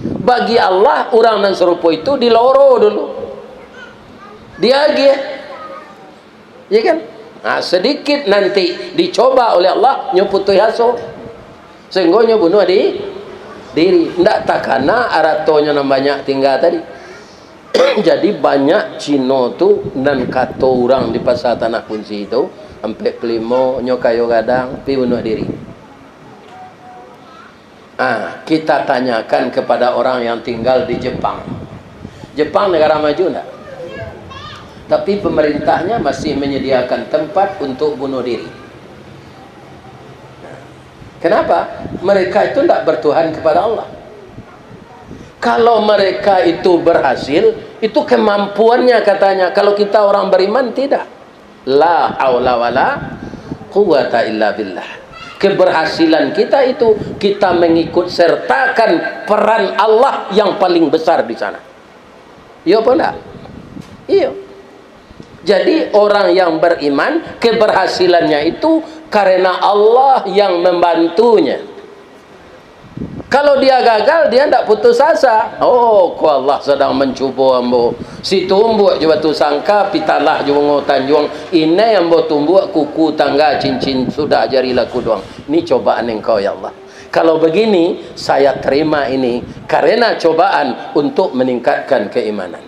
Bagi Allah, orang nan serupa itu diloro dulu. Diagih. Ya kan? Sedikit nanti dicoba oleh Allah nyeputui haso. Sehingga bunuh diri. Tidak tak karena aratonya banyak tinggal tadi. Jadi banyak Cina tu dan kata orang di pasar Tanah Kunci itu sampai pelimo nyokayo gadang pi bunuh diri. Kita tanyakan kepada orang yang tinggal di Jepang. Jepang negara maju enggak? Tapi pemerintahnya masih menyediakan tempat untuk bunuh diri. Kenapa? Mereka itu tidak bertuhan kepada Allah. Kalau mereka itu berhasil, itu kemampuannya katanya. Kalau kita orang beriman, tidak. La haula wala quwata illa billah. Keberhasilan kita itu, kita mengikut sertakan peran Allah yang paling besar di sana. Iya apa enggak? Iya. Jadi orang yang beriman, keberhasilannya itu karena Allah yang membantunya. Kalau dia gagal, dia tidak putus asa. Oh, ku Allah sedang mencuba ambo. Si tumbuh je batu sangka, pitalah je ngotan juang. Ini yang ambo tumbuh kuku tangga cincin sudah jari laku doang. Ini cobaan engkau ya Allah. Kalau begini, saya terima ini karena cobaan untuk meningkatkan keimanan.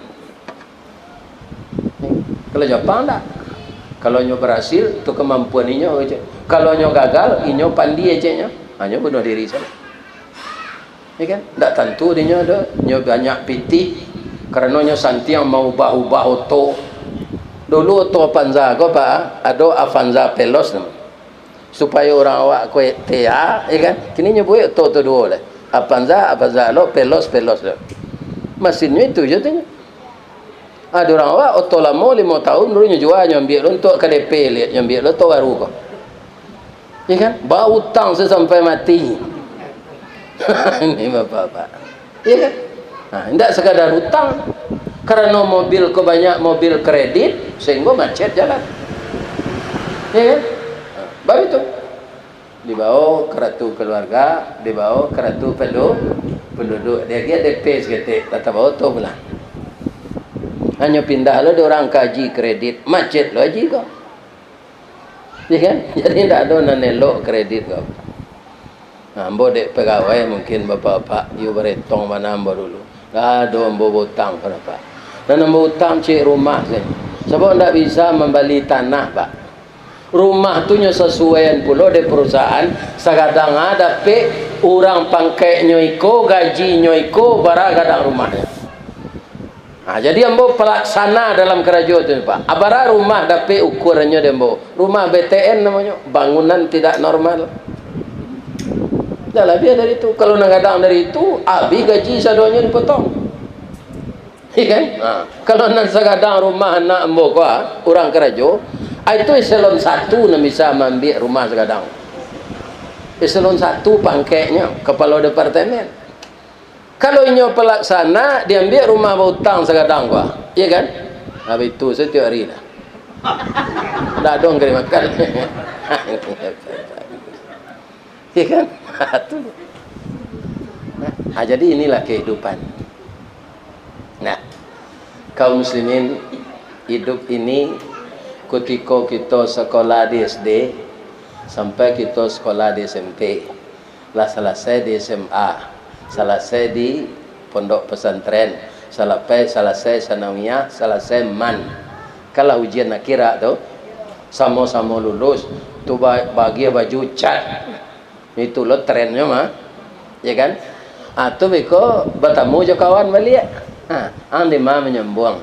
Kalau Jepang tak. Kalau nyo berhasil, tu kemampuan inyo aja. Kalau nyo gagal, inyo pandi aja nyo. Hanya bunuh diri saja. Ya kan? Tak tentu dia ada. Nyo banyak pitih. Kerana nyo santiang mau ubah-ubah auto. Dulu auto Avanza ko pa, ada Avanza Pelos nama. Supaya orang awak kue TA, ya kan? Kini nyo buat auto tu dua lah. Avanza lo, Pelos lo. Mesinnya itu je tu. Ada orang awak auto lama 5 tahun dulu nyo jual nyo ambil untuk KDP lihat nyo ambil tu baru ko. Ya kan? Bau hutang sampai mati. Ini bapak-bapak. Ya kan? Nah, tidak sekadar hutang. Karena mobil banyak mobil kredit sehingga macet jalan. Ya kan? Nah, baru itu. Dibawa keratu keluarga, dibawa keratu penduduk. Dia DP seketik, tak bawa tu pula. Hanya pindah lo orang kaji kredit, macet lo aja kau. Ya kan? Jadi tidak ada nanelok kredit kau. Nah, ambo dek pegawai mungkin bapak-bapak you beretong mana ambo dulu. Ada ambo hutang berapa? Dan ambo hutang cek rumah saya. Sebab tidak bisa membeli tanah pak. Rumah tu nyo sesuaian pulo de perusahaan. Sekadang ada pe orang pangkai nyoiko gaji nyoiko barang kadang rumahnya. Nah, jadi ambo pelaksana dalam kerajaan tu pak. Abara rumah dapat ukurannya dembo. Rumah BTN namanya, bangunan tidak normal. Dah lebih dari itu. Kalau nak kadang dari itu, habis gaji sadonya dipotong. Iya kan? Nah, kalau nak sekadang rumah anak ambo kuah, orang kerajaan, itu eselon 1 nak bisa ambil rumah sekadang. Eselon 1 pangkainya kepala departemen. Kalau inyo pelaksana diambil rumah hutang sekadang kuah, iya kan? Habis itu setiap hari dah. Dah dong kena makan. Iya kan? Nah, jadi inilah kehidupan. Nah, kaum muslimin hidup ini ketika kita sekolah di SD sampai kita sekolah di SMP, lah selesai di SMA, selesai di pondok pesantren, selesai sanawiyah, selesai man. Kalau ujian akhirat tu sama-sama lulus, tu bagi baju cat. Itu lo trennya mah, ya kan? Atau beko bertemu je kawan balik. Andi mah menyambung.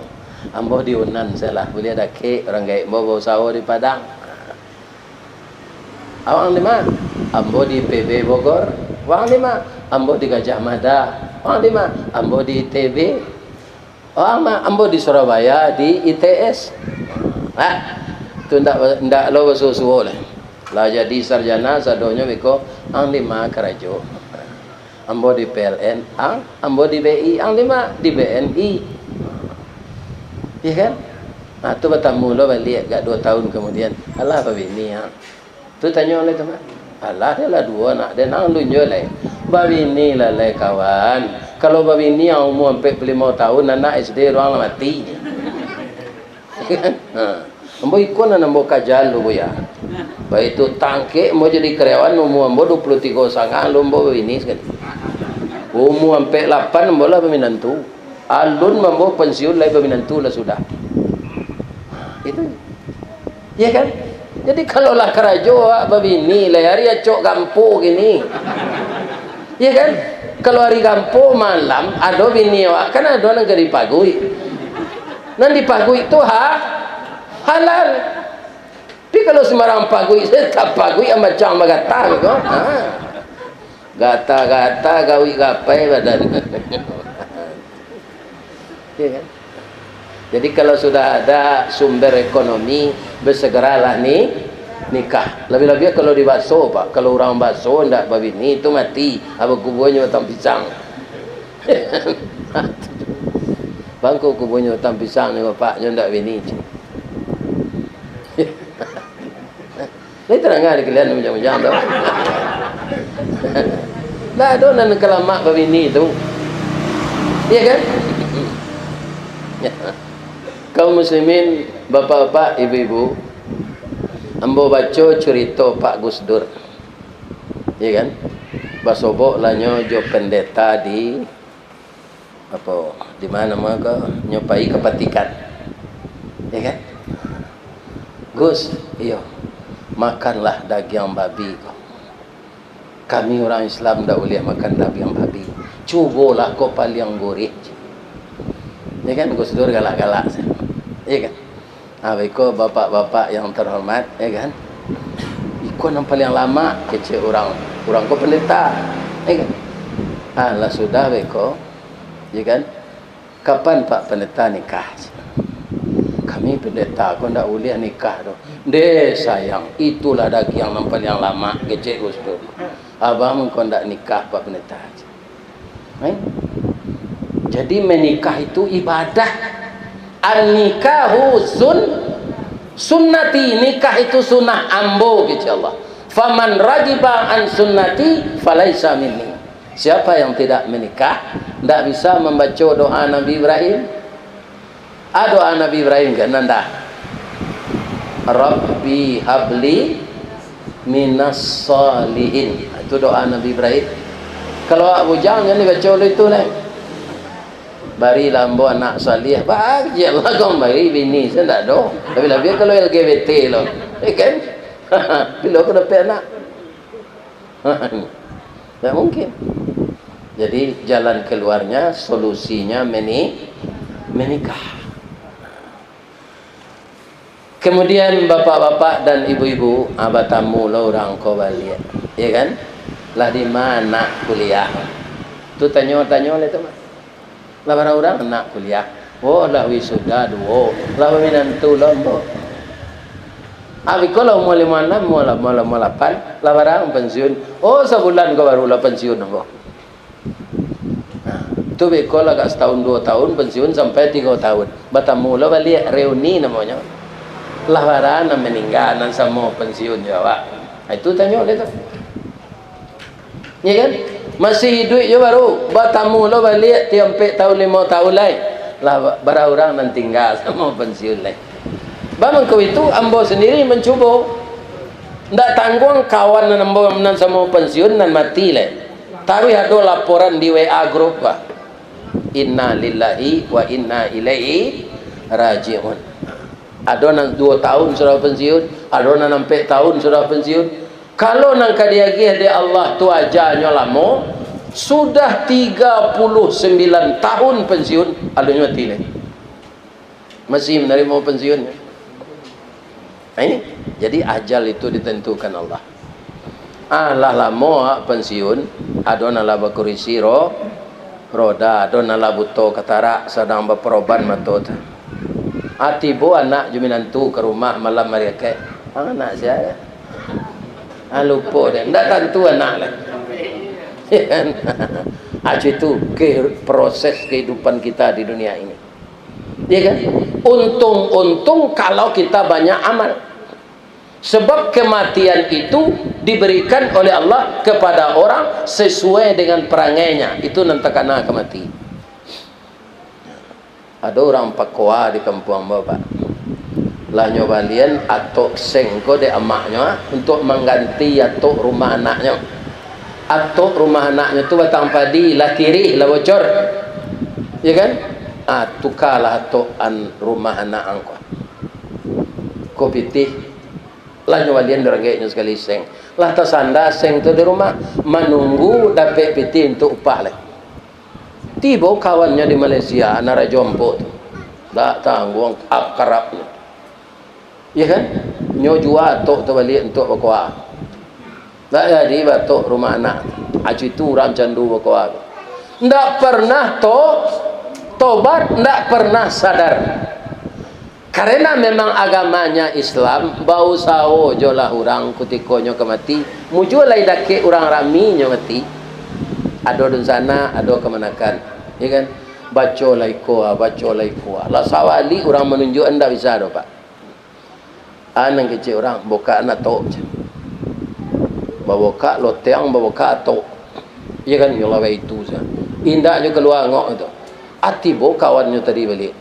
Ambo di Unan salah, boleh ada ke orang gay bawa sahur di Padang. Awang di mana? Ambo di PB Bogor. Wang di mana? Ambo di Gajah Mada. Wang di mana? Ambo di ITB. Wang mah ambo di Surabaya di ITS. Tu ndak lo susu lah. Lah jadi sarjana sadonya beko ang 5 kerajo. Ambo di PLN, ambo di BI, ang 5 di BNI. Iya kan? Nah, tu bertemu lo balik gak 2 tahun kemudian. Alah apa bini ya? Tu tanya oleh teman. Alah dia lah 2 nak dia nang lunjuk lah. Babini lah lah kawan. Kalau babini yang umur 45 tahun anak SD orang lah mati. Kan? Ambo ikut nak ambo kajal lo ya. Baik itu tangke mau jadi karyawan umur ambo 23 sangat lo ambo babini sekali. Umur 48 ambo lah peminantu. Alun mambo pensiun lai peminantu lah sudah. Itu. Ya kan? Jadi kalau lah kerajo babini lah hari acok gampo gini. Ya kan? Kalau hari gampo malam ada bini awak kan ada nang dipagui. Nang dipagui itu halal. Tapi kalau sembarang pagui tak pagui macam magata ko. Gata-gata gawi gapai badan. Ya kan? Jadi kalau sudah ada sumber ekonomi bersegeralah nikah. Lebih-lebih kalau di bakso pak, kalau orang bakso ndak babini itu mati, apa kubunya batang pisang. Bangku kubunya batang pisang ni bapaknya ndak bini. Ini terang ada kalian macam-macam tu. Lah ada nan kelamak babini itu. Iya kan? Kaum muslimin, bapak-bapak, ibu-ibu, ambo baca cerita Pak Gus Dur. Ya kan? Basobok lanyo jo pendeta di apa? Di mana maka nyopai kepatikan. Ya kan? Gus, iya, makanlah daging babi. Kami orang Islam tak boleh makan daging babi. Cubalah kau paling gurih. Ya kan, Gus Dur galak-galak. Ya kan. Baik bapak-bapak yang terhormat, ya kan. Ikut yang paling lama kecil orang kau pendeta. Ya kan. Lah sudah baik, ya kan. Kapan Pak Pendeta nikah? Kami pendeta, kau tak boleh nikah tu. Deh sayang, itulah daging yang paling lama kecil Gus Dur. Abang kau tak nikah Pak Pendeta. Jadi menikah itu ibadah. An-nikahu sunnati, nikah itu sunnah ambo gitu Allah. Faman ragiba an sunnati falaisa minni. Siapa yang tidak menikah tidak bisa membaca doa Nabi Ibrahim. Doa Nabi Ibrahim kan nanda. Rabbi habli minas salihin. Itu doa Nabi Ibrahim. Kalau Abu Jang ni baca itu lah. Bari lambo anak salih, bahagialah kau bari bini, saya tak ada. Tapi lebih kalau LGBT lo, kan? Bila aku dapat anak, tak mungkin. Jadi jalan keluarnya, solusinya menikah. Kemudian bapak-bapak dan ibu-ibu, abatamu lo orang kau balik, ya kan? Lah di mana kuliah? Tu tanya-tanya oleh teman. Lah orang nak kuliah. Oh lah wisuda dua. Lah minantu lombo. Abi kalau mulai mana mula 8, lah barang pensiun. Oh sebulan kau baru lah pensiun kau. Tu bekola kat setahun 2 tahun pensiun sampai 3 tahun. Batamu lah balik reuni namanya. Lah barang meninggal nan sama pensiun jawab. Itu tanya oleh tu. Ya kan? Masih hidup je baru batamu lo balik tiap tahun 5 tahun lain lah bara orang nan tinggal sama pensiun lain. Bang kau itu ambo sendiri mencuba ndak tanggung kawan nan ambo nan sama pensiun nan mati lain. Tapi ada laporan di WA grup bah. Inna lillahi wa inna ilaihi rajiun. Ada nan 2 tahun sudah pensiun, ada nan 4 tahun sudah pensiun. Kalau nang kadiagi di Allah tu ajarnya lama, sudah 39 tahun pensiun, alunya mati lagi. Masih menerima pensiunnya. Nah, ini jadi ajal itu ditentukan Allah. Lah lama pensiun, ada nala bakurisi roda, ada nala buto katarak sedang berperoban matot. Tiba anak juminantu ke rumah malam mereka. Anak saya. Lupa dia. Tak tentu anak lah. Itu proses kehidupan kita di dunia ini. Ya kan? Untung kalau kita banyak amal. Sebab kematian itu diberikan oleh Allah kepada orang sesuai dengan perangainya. Itu nanti kena kemati. Ada orang pakwa di kampung bapak. Lah nyobalian atok sengko de amaknya untuk mengganti atok rumah anaknya. Atok rumah anaknya tu batang padi lah tirih lah bocor. Ya kan? Tukarlah atok rumah anak angko. Ko pitih lah nyobalian derageknya sekali seng. Lah tasanda seng tu di rumah menunggu dapat pitih untuk upah lah. Tiba kawannya di Malaysia narajompo tu. Tak tanggung akrabnya. Ya kan? Nyo jual tok tu balik untuk berkuah. Tak jadi batok rumah anak. Acu itu orang candu berkuah. Tak pernah tobat, tak pernah sadar. Karena memang agamanya Islam, bau sao jolah orang kutikonyo kemati. Mujur lai dake orang rami nyo mati. Ada dun sana, ada kemanakan. Ya kan? Baca laikoa. Lah sawali orang menunjuk anda bisa do Pak. Anak kecil orang buka anak tok je. Bawa loteang bawa tok. Ya kan nyola itu saja. Indahnya keluar ngok itu. Atibo kawannya tadi balik.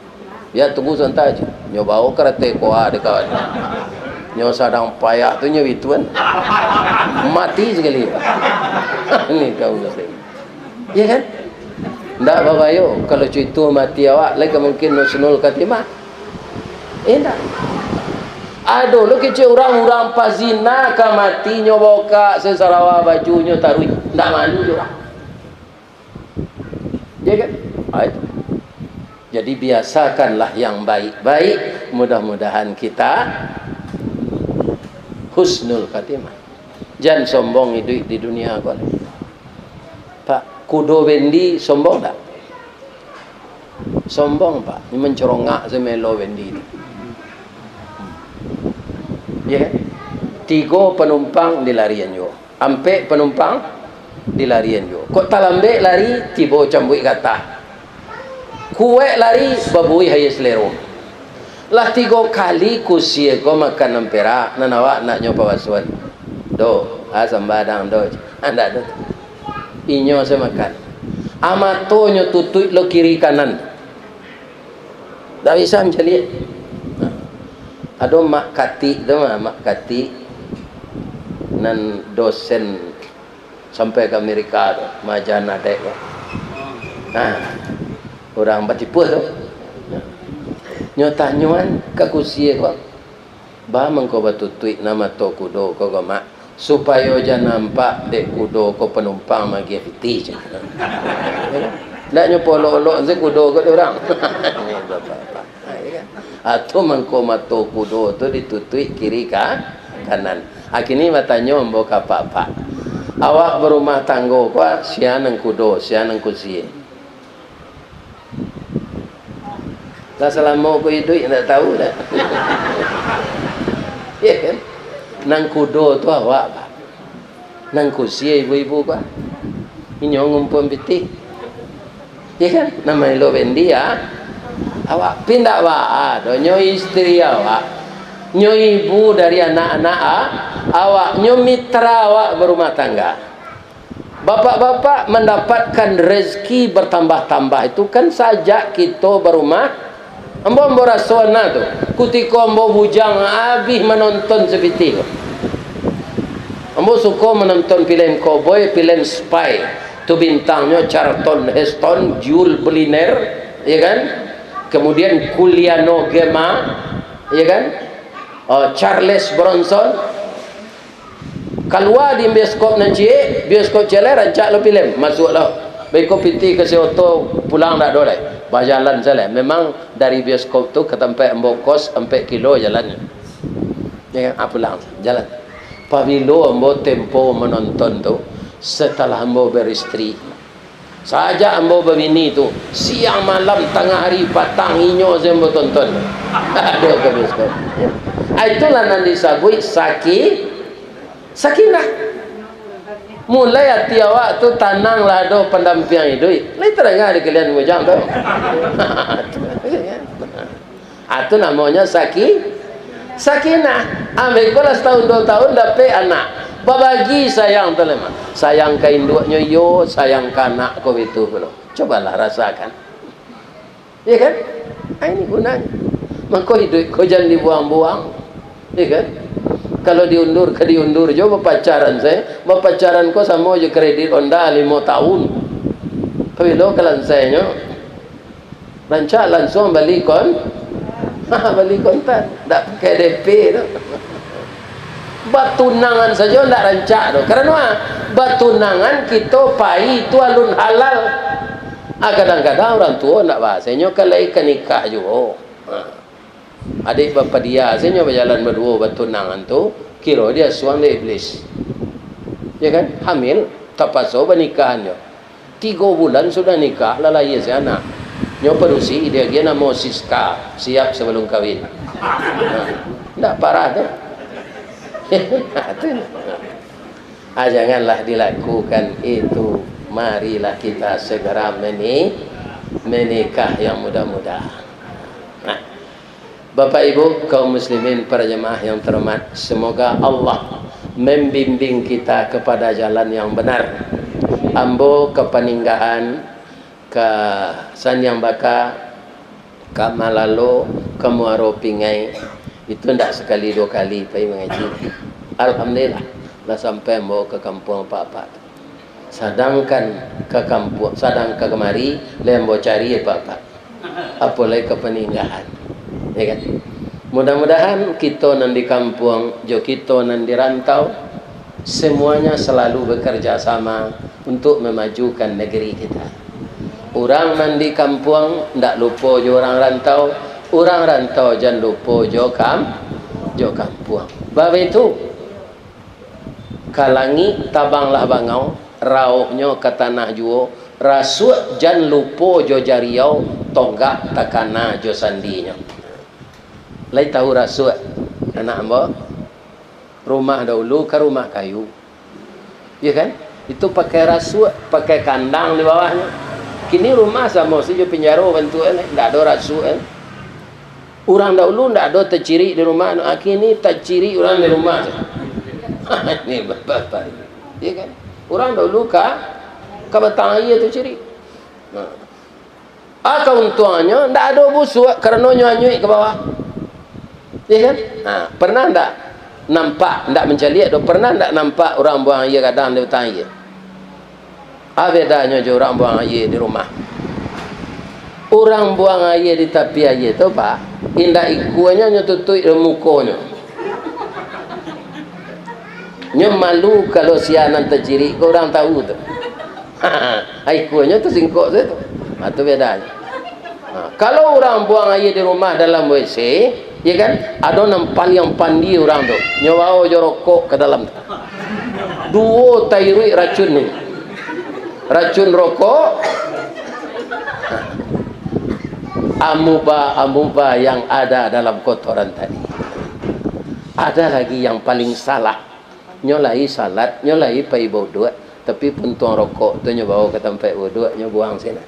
Ya tunggu sebentar aja. Nyo bawa kereta koa de kawan. Nyo sadang payah tu nyo itu kan. Mati sekali. Ini kau mesti. Ya kan? Ndak babayo kalau itu mati awak lagi mungkin nusunul katimah. Indah. Aduh, lu kecil orang-orang pazina ka mati nyoboka sesarawa bajunya tarui. Ndak malu dia orang. Ya kan? Itu. Jadi biasakanlah yang baik-baik. Mudah-mudahan kita husnul khatimah. Jangan sombong hidup di dunia kau. Pak, kudo bendi sombong tak? Sombong pak. Ini mencorongak semelo bendi ini. Ya kan? 3 penumpang dilarian yo. Ampe penumpang dilarian yo. Kok talambe lari tibo cambui kata. Kue lari babui hayes lero. Lah 3 kali kusie ko makan empera nanawa nak nyoba wasuan. Do, asam badang do. Anda do. Inyo saya makan. Amatonyo tutui lo kiri kanan. Tak bisa mencari. Ada mak kati tu mak kati nan dosen sampai ke Amerika tu majana dek tu. Orang batipu tu. Nyotanyuan ke kusie ko. Ba mengko batutui nama to kudo ko mak supaya jangan nampak dek kudo ko penumpang magi fiti je. Nak nyopo lo-lo ze kudo ko orang. Ni bapak-bapak. Atau mengko mato kudo tu ditutui kiri kanan. Akini matanya mbok apa-apa. Awak berumah tangga ko sia nang kudo, sia nang kusie. Lah selama ko hidup nak tahu dah. Ya kan? Nang kudo tu awak pak. Nang kusie ibu-ibu ko. Inyo ngumpul piti. Ya kan? Nama lo bendi ya. Awak pindah awak, nyo istri awak, nyo ibu dari anak-anak awak, nyo mitra awak berumah tangga. Bapak-bapak mendapatkan rezeki bertambah-tambah itu kan sajak kita berumah. Ambo rasona tu, kutiko ambo bujang habis menonton seperti itu. Ambo suka menonton film cowboy, film spy. Tu bintangnya Charlton Heston, Jules Belliner, ya kan? Kemudian Giuliano Gemma, ya kan? Charles Bronson. Keluar di bioskop nanti, bioskop celer rancak lo film, masuklah. Beko piti ke auto pulang tak boleh. Berjalan salah. Memang dari bioskop tu ke tempat mbokos 4 kilo jalannya. Ya kan? Pulang jalan. Pabilo ambo tempo menonton tu setelah ambo beristri. Saja ambo berbini tu siang malam tengah hari patang inyo sembo tonton. Ada ke bioskop. Itulah yang disebut sakinah. Mulai hati awak tu tananglah do pendamping hidup. Lai terangah di kalian mujang tu. Itu namanya sakinah. Ambil kalau setahun 2 tahun dapat anak. Babagi sayang tu lemah. Sayang ke induknya yo, sayang ke anak kau itu belum. Cobalah rasakan. Ya kan? Ini gunanya. Maka hidup kau jangan dibuang-buang. Ya kan? Kalau diundur ke diundur jo pacaran saya. Pacaran kau sama je kredit Honda 5 tahun. Tapi lo kalau saya nyo rancak langsung balik balik kontan. Tak pakai DP tu. Batunangan saja tak rancak tu. Kerana batunangan kita pai itu alun halal. Kadang-kadang orang tua tak bahasanya kalau ikan nikah juga. Adik bapa dia saya berjalan berdua batunangan tu kira dia suang dia iblis. Ya kan? Hamil tak pasal pernikahannya. 3 bulan sudah nikah lalai si anak. Nyo perusi dia nama Siska, siap sebelum kahwin. Tak parah tu. Janganlah dilakukan itu. Marilah kita segera menikah yang mudah-mudah. Bapak Ibu kaum muslimin para jemaah yang terhormat, semoga Allah membimbing kita kepada jalan yang benar. Ambo kepeninggahan ke Sanyang Baka, ke Malalo, ke Muaro Pingai itu tidak sekali 2 kali pergi mengaji. Alhamdulillah dah sampai mau ke kampung apa-apa. Sedangkan ke kampung, sedang ke kemari lembo cari apa-apa. Apalagi ke peninggahan. Ya kan? Mudah-mudahan kita nan di kampung, jo kita nan di rantau, semuanya selalu bekerja sama untuk memajukan negeri kita. Orang nan di kampung ndak lupa jo orang rantau, orang rantau jangan lupa jo kampung. Bab itu kalangi tabanglah bangau, rauhnya ke tanah juo, rasuk jangan lupa jo jariau, tonggak takana jo sandinya. Lai tahu rasuk anak mbak, rumah dahulu ke rumah kayu, ya kan? Itu pakai rasuk, pakai kandang di bawahnya. Kini rumah sama si jo penjaro bentuknya, tidak ada rasuk. Orang dahulu tidak ada terciri di rumah, kini terciri orang di rumah. Ini bapak, ya kan? Orang dahulu ke batang air terciri. Kauntuannya tidak ada busuk kerana nyuai ke bawah. Ya kan? Pernah tak nampak, tak mencari, pernah tak nampak orang buang air kadang di batang air? Apa bedanya je orang buang air di rumah? Orang buang air di tepi air tu pak, indah ikuannya nyututui di mukanya. Nya malu kalau sianan terciri, orang tahu tu. Ikuannya tu singkok tu. Itu bedanya. Kalau orang buang air di rumah dalam WC, ya kan? Ada nampal yang pandi orang tu. Nyawa jo rokok ke dalam tu. Dua tairui racun ni. Racun rokok. Amuba yang ada dalam kotoran tadi. Ada lagi yang paling salah. Nyolai salat, nyolai pai bodoh, tapi puntung rokok tu nyobawa ke tempat bodoh, nyobuang sini.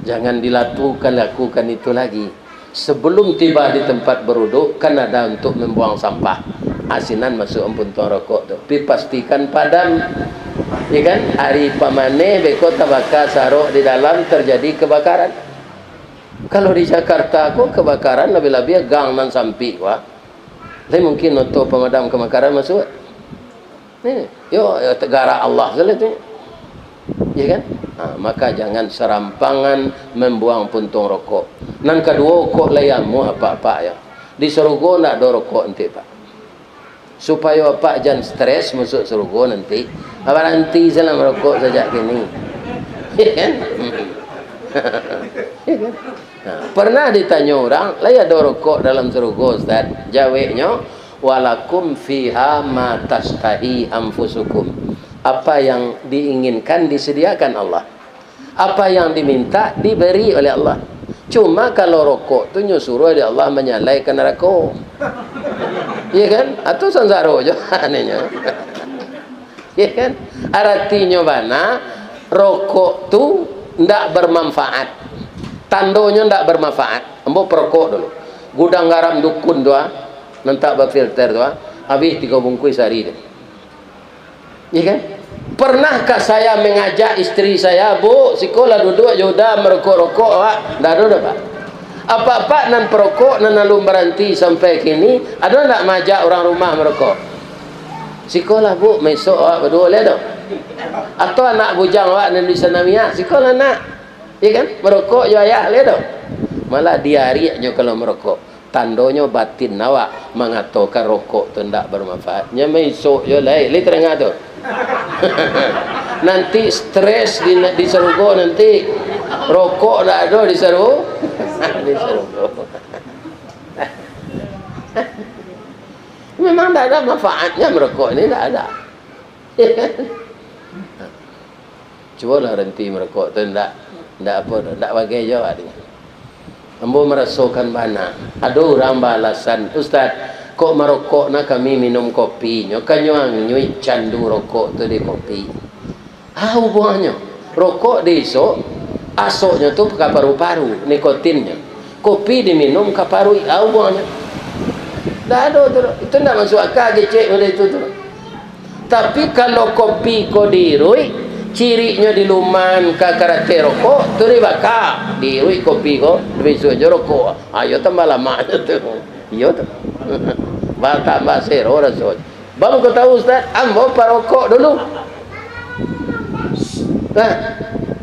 Jangan lakukan itu lagi. Sebelum tiba di tempat beruduk, kan ada untuk membuang sampah. Asinan masuk puntung rokok tu. Tapi pastikan padam. Ya kan? Hari pamane beko tabaka sarok di dalam terjadi kebakaran. Kalau di Jakarta aku kebakaran lebih-lebih gang nan sampi wah. Tapi mungkin untuk pemadam kebakaran masuk. Ni, yo tegara Allah sekali tu. Ya kan? Maka jangan serampangan membuang puntung rokok. Nan kedua kok layamu apa-apa ya. Di surga nak ada rokok nanti pak. Supaya pak jangan stres masuk surga nanti. Apa nanti saya merokok sejak kini. Ya kan? Ya kan? Pernah ditanya orang, lah ada rokok dalam surga Ustaz. Jawabnya, walakum fiha ma tastahi anfusukum. Apa yang diinginkan disediakan Allah. Apa yang diminta diberi oleh Allah. Cuma kalau rokok tu nyuruh oleh Allah menyalai ke neraka. Ya kan? Atau sansaro je anehnya. Ya kan? Artinya mana? Rokok tu ndak bermanfaat. Tandonya ndak bermanfaat. Ambo perokok dulu. Gudang garam dukun tu nantak berfilter tu habis 3 bungkus sehari tu. Ya kan? Pernahkah saya mengajak istri saya, Bu, sekolah duduk jodoh merokok-rokok awak? Ndak ada Pak. Apa-apa nan perokok nan lalu berhenti sampai kini, ada ndak majak orang rumah merokok? Sekolah Bu, besok awak berdua le dah. Atau anak bujang awak nan di sana mia, sekolah nak. Ya kan? Merokok yo ayah le dah. Malah diariaknya kalau merokok. Tandonya batin awak mengatakan rokok tu ndak bermanfaat. Nya besok yo le terengah tu. Nanti stres di surga nanti. Rokok ndak ada di surga. Di surga. Memang tak ada manfaatnya merokok ini, tak ada. Cubalah berhenti merokok tu, tak apa, tak bagai jawab dia. Ambo merasakan mana. Ada orang balasan, Ustaz, kok merokok nak kami minum kopi, nyokanyo nyui candu rokok tu di kopi. Hubungannya, rokok di esok, asoknya tu ke paru-paru, nikotinnya. Kopi diminum ke paru, hubungannya. Tak ada tu. Itu tak masuk akal gecek pada itu tu. Tapi kalau kopi kau dirui, cirinya di luman ke karate rokok, tu dia bakar. Dirui kopi kau, besok je rokok. Ayo tambah lama tu. Iyo tu. Tambah sero rasanya. Bang kau tahu Ustaz, ambo parokok dulu.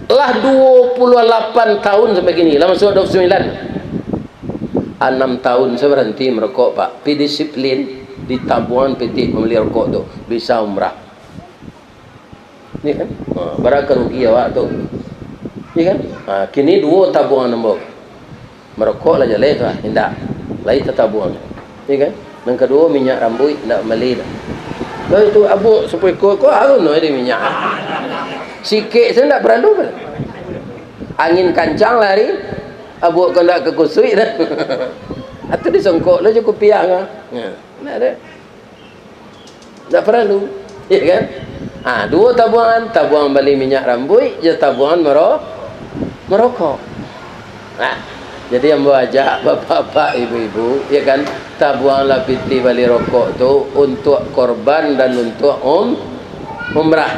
Lah 28 tahun sampai kini, lah masuk 29. 6 tahun saya berhenti merokok Pak. Pi disiplin di tabungan PT membeli rokok tu bisa umrah. Ni kan? Berapa rugi awak tu? Ni kan? Kini 2 tabungan nombor. Merokok lah jelek tu, hendak. Lain tabungan. Ni kan? Yang kedua minyak rambut nak beli dah. Lalu tu abu supaya kau harus no ada minyak. Sikit saya tak perlu pun. Angin kancang lari, abu kau nak ke kusui dah. Atau disongkok lah cukup piang ah. Tak ada. Tak perlu. Ya kan? 2 tabungan, tabungan beli minyak rambut, je tabungan merokok. Jadi yang ajak bapak-bapak, ibu-ibu, ya kan, tabunganlah PT balik rokok tu untuk korban dan untuk umrah.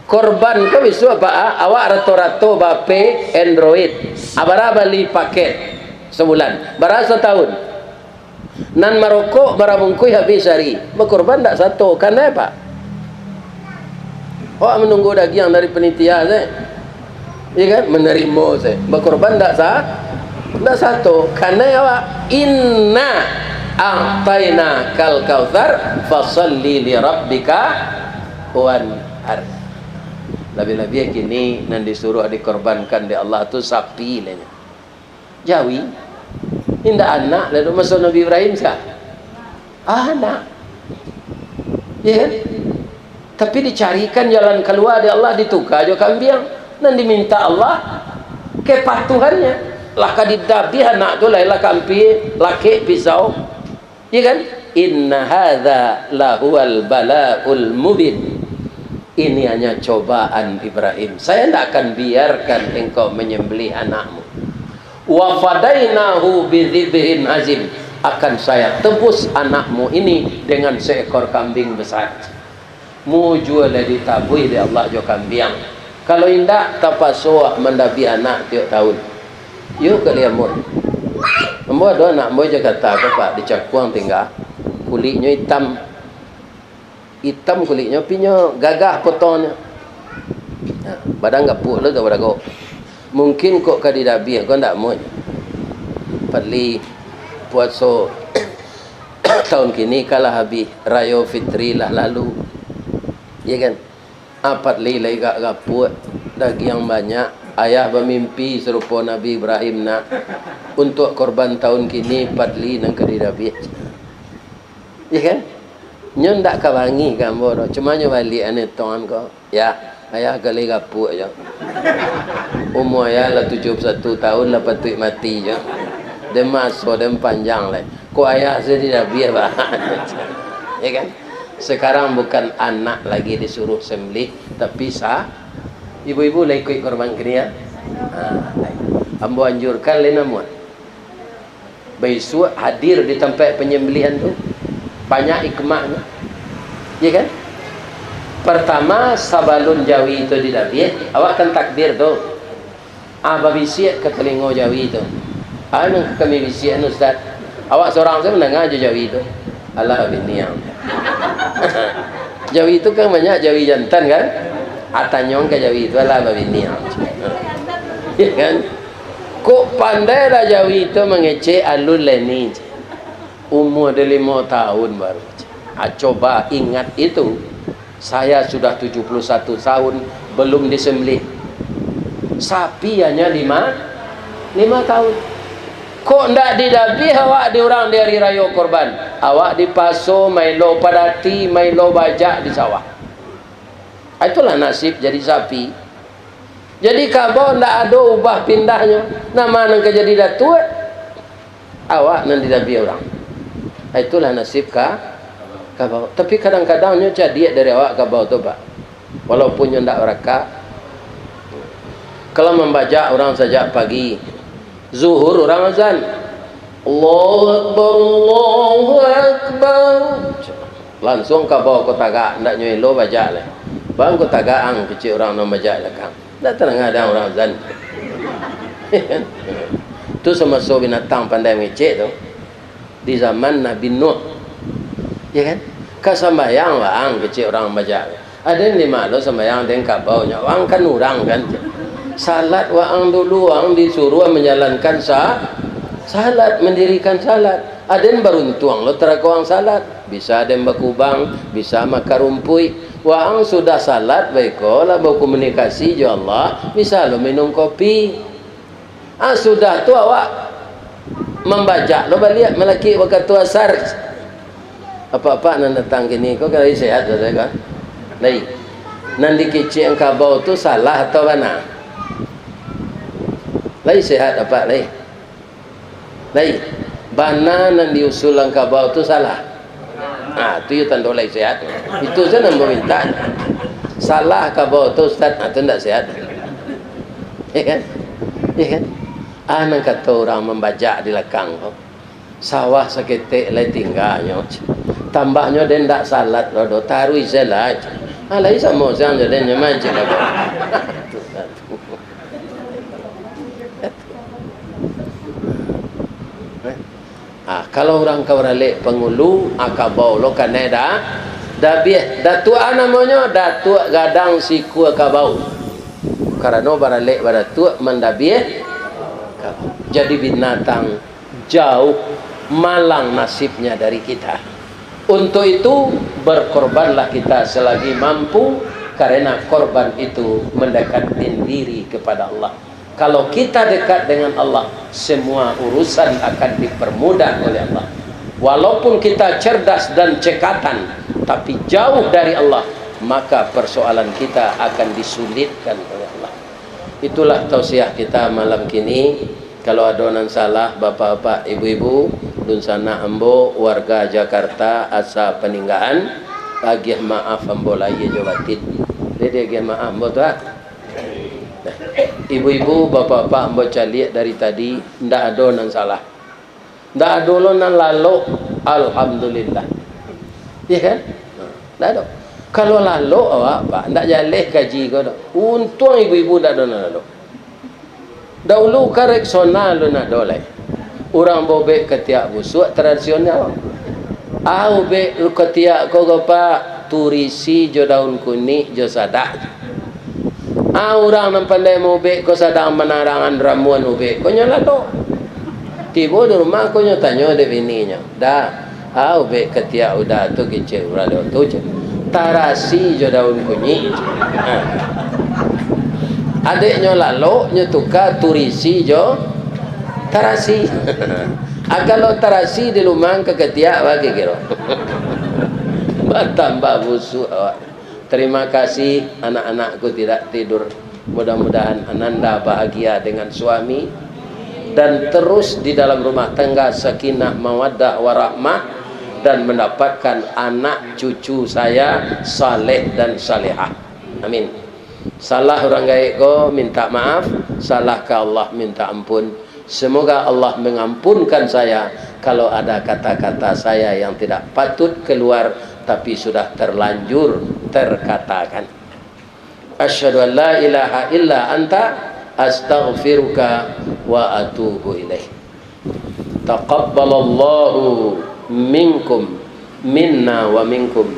Korban ke bisu apa? Awak rato-rato bape Android. Abara beli paket sebulan, bara setahun. Nan merokok bara bungkui habis hari. Berkorban tak satu, karena apa? Awak menunggu daging dari penitia saya. Ya kan, menerima saya berkorban tak sah, tak satu, karena awak inna a'taina kal kautsar fasalli li rabbika wanhar. Lebih-lebih kini nan disuruh dikorbankan di Allah tu sapi lanya jawi indah anak lalu masuk Nabi Ibrahim sah anak ya kan? Tapi dicarikan jalan keluar di Allah, ditukar jo kambing dan diminta Allah kepatuhannya. Lah kadidabi anak tu lah kampi laki pisau. Ya kan? Inna hadza lahuwal balaul mubin. Ini hanya cobaan Ibrahim. Saya tidak akan biarkan engkau menyembelih anakmu. Wa fadainahu bidzibhin azim. Akan saya tebus anakmu ini dengan seekor kambing besar. Mu jual ditabui di Allah jo kambing. Kalau indak tapasua mendabi anak tiap tahun. Yuk ke dia mur. Ambo ada anak ambo je kata ke Pak dicakuang tinggal. Kulitnya hitam. Hitam kulitnya pinya gagah potongnya. Badan gapuk lah kepada kau. Mungkin kok kadidabi kau ndak mau. Perli puasa tahun kini kalah habis raya fitri lah lalu. Ya kan? Apat lilai gak gaput daging yang banyak. Ayah bermimpi serupa Nabi Ibrahim nak untuk korban tahun kini 4 li nang kedidabi. Ya kan? Nyon tak kawangi gambar cuma nyo balik ane tuan ko. Ya, ayah kali gaput je. Umur ayah lah 71 tahun lah patut mati je. Dem masuk dem panjang lah. Ko ayah sedidabi bah. Ya kan? Sekarang bukan anak lagi disuruh sembelih, tapi ibu-ibu lah ikut korban kini ya. Ambo anjurkan lain namun besok hadir di tempat penyembelihan tu banyak hikmahnya. Ya kan? Pertama sabalun jawi itu didabi, awak kan takbir tu. Babisiat ke telinga jawi itu. Anu kami bisiat ustaz. Awak seorang saya mendengar je jawi itu. Allah biniang. Jawi itu kan banyak jawi jantan kan? Atanyong ke jawi itu Allah biniang. Ya kan? Kok pandai lah jawi itu mengecek alun leni. Umur dia 5 tahun baru. Coba ingat itu. Saya sudah 71 tahun belum disembelih. Sapi hanya 5 tahun. Kok ndak didabi awak di orang di hari raya korban? Awak di paso, mailo padati, mailo bajak di sawah. Itulah nasib jadi sapi. Jadi kabau ndak ada ubah pindahnya. Nama nang jadi datuk awak nang didabi orang. Itulah nasib kabau. Tapi kadang-kadangnya jadi dari awak kabau tu Pak. Walaupun ndak beraka. Kalau membaca orang sejak pagi Zuhur orang azan Allahu Akbar Allahu Akbar langsung ke bawah kota gak ndak nyelo baca lah bang kota gaang kecil orang nak baca lah kan ndak tenang ada orang azan tu semasa binatang pandai mecek tu di zaman Nabi Nuh ya kan kasambayang bang kecil orang baca ada yang 5 lo sembayang dengan kabaunya orang kan orang kan salat waang dulu waang disuruh menjalankan Salat, mendirikan salat. Ada yang beruntung lo terakawang salat. Bisa ada yang berkubang, bisa makan rumpui. Wang sudah salat, baiklah berkomunikasi jo Allah. Bisa lo minum kopi. Sudah tu awak membaca. Lo balik melaki waktu asar. Apa-apa nan datang kini. Kau kali sehat saja kan? Lai. Nanti kecil engkau bau tu salah atau mana? Lai sehat apa lai? Lai, bana nan diusul langkah bau tu salah. Tu yang tanda lai sehat. Itu saja yang meminta. Salah kabau tu Ustaz, itu tidak sehat. Ya kan? Ya kan? Nang kata orang membaca di lekang. Sawah seketik lai tinggalnya. Tambahnya dia tidak salat. Rodo taruh isalah. Lai sama orang jadi macam apa? Kalau orang kawarale pengulu akabau lo kaneda dabieh datua namanya datua gadang siku akabau karena barale badatua mendabieh jadi binatang jauh malang nasibnya dari kita. Untuk itu berkorbanlah kita selagi mampu, karena korban itu mendekatkan diri kepada Allah. Kalau kita dekat dengan Allah, semua urusan akan dipermudah oleh Allah. Walaupun kita cerdas dan cekatan, tapi jauh dari Allah, maka persoalan kita akan disulitkan oleh Allah. Itulah tausiah kita malam kini. Kalau ada yang salah, bapak-bapak, ibu-ibu, dun sana ambo, warga Jakarta, asa peninggalan, agih maaf ambo lagi jawatin. Jadi agih maaf ambo tu ibu-ibu, bapak-bapak, baca lihat dari tadi, ndak ada yang salah. Ndak ada yang lalu, alhamdulillah. Ya kan? Ndak ada. Kalau lalu awak, Pak, ndak jaleh kaji kau dah. Untung ibu-ibu ndak ada yang lalu. Dahulu karek sonal lu nak dolai. Orang bobek ketiak busuk tradisional. Bek lu ketiak kau apa turisi jo daun kuning jo sadak. Orang yang pandai mau bek kau sadang menarangan ramuan ubek kau nyala tu. Tiba di rumah kau tanya de bininya. Dah, bek ketiak udah tu kecil urang tu je. Tarasi jo daun kunyit. Adiknya lalu nya tukar turisi jo tarasi. Kalau tarasi di rumah ke ketiak bagi kira. Bertambah busuk awak. Terima kasih anak-anakku tidak tidur. Mudah-mudahan Ananda bahagia dengan suami dan terus di dalam rumah tangga sakinah mawaddah warahmah dan mendapatkan anak cucu saya saleh dan salihah. Amin. Salah orang gaib ko minta maaf, salah ke Allah minta ampun. Semoga Allah mengampunkan saya kalau ada kata-kata saya yang tidak patut keluar tapi sudah terlanjur terkatakan. Asyhadu an la ilaha illa anta astaghfiruka wa atubu ilaih. Taqabbalallahu minkum minna wa minkum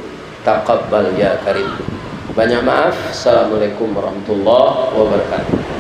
taqabbal ya karim. Banyak maaf. Assalamualaikum warahmatullahi wabarakatuh.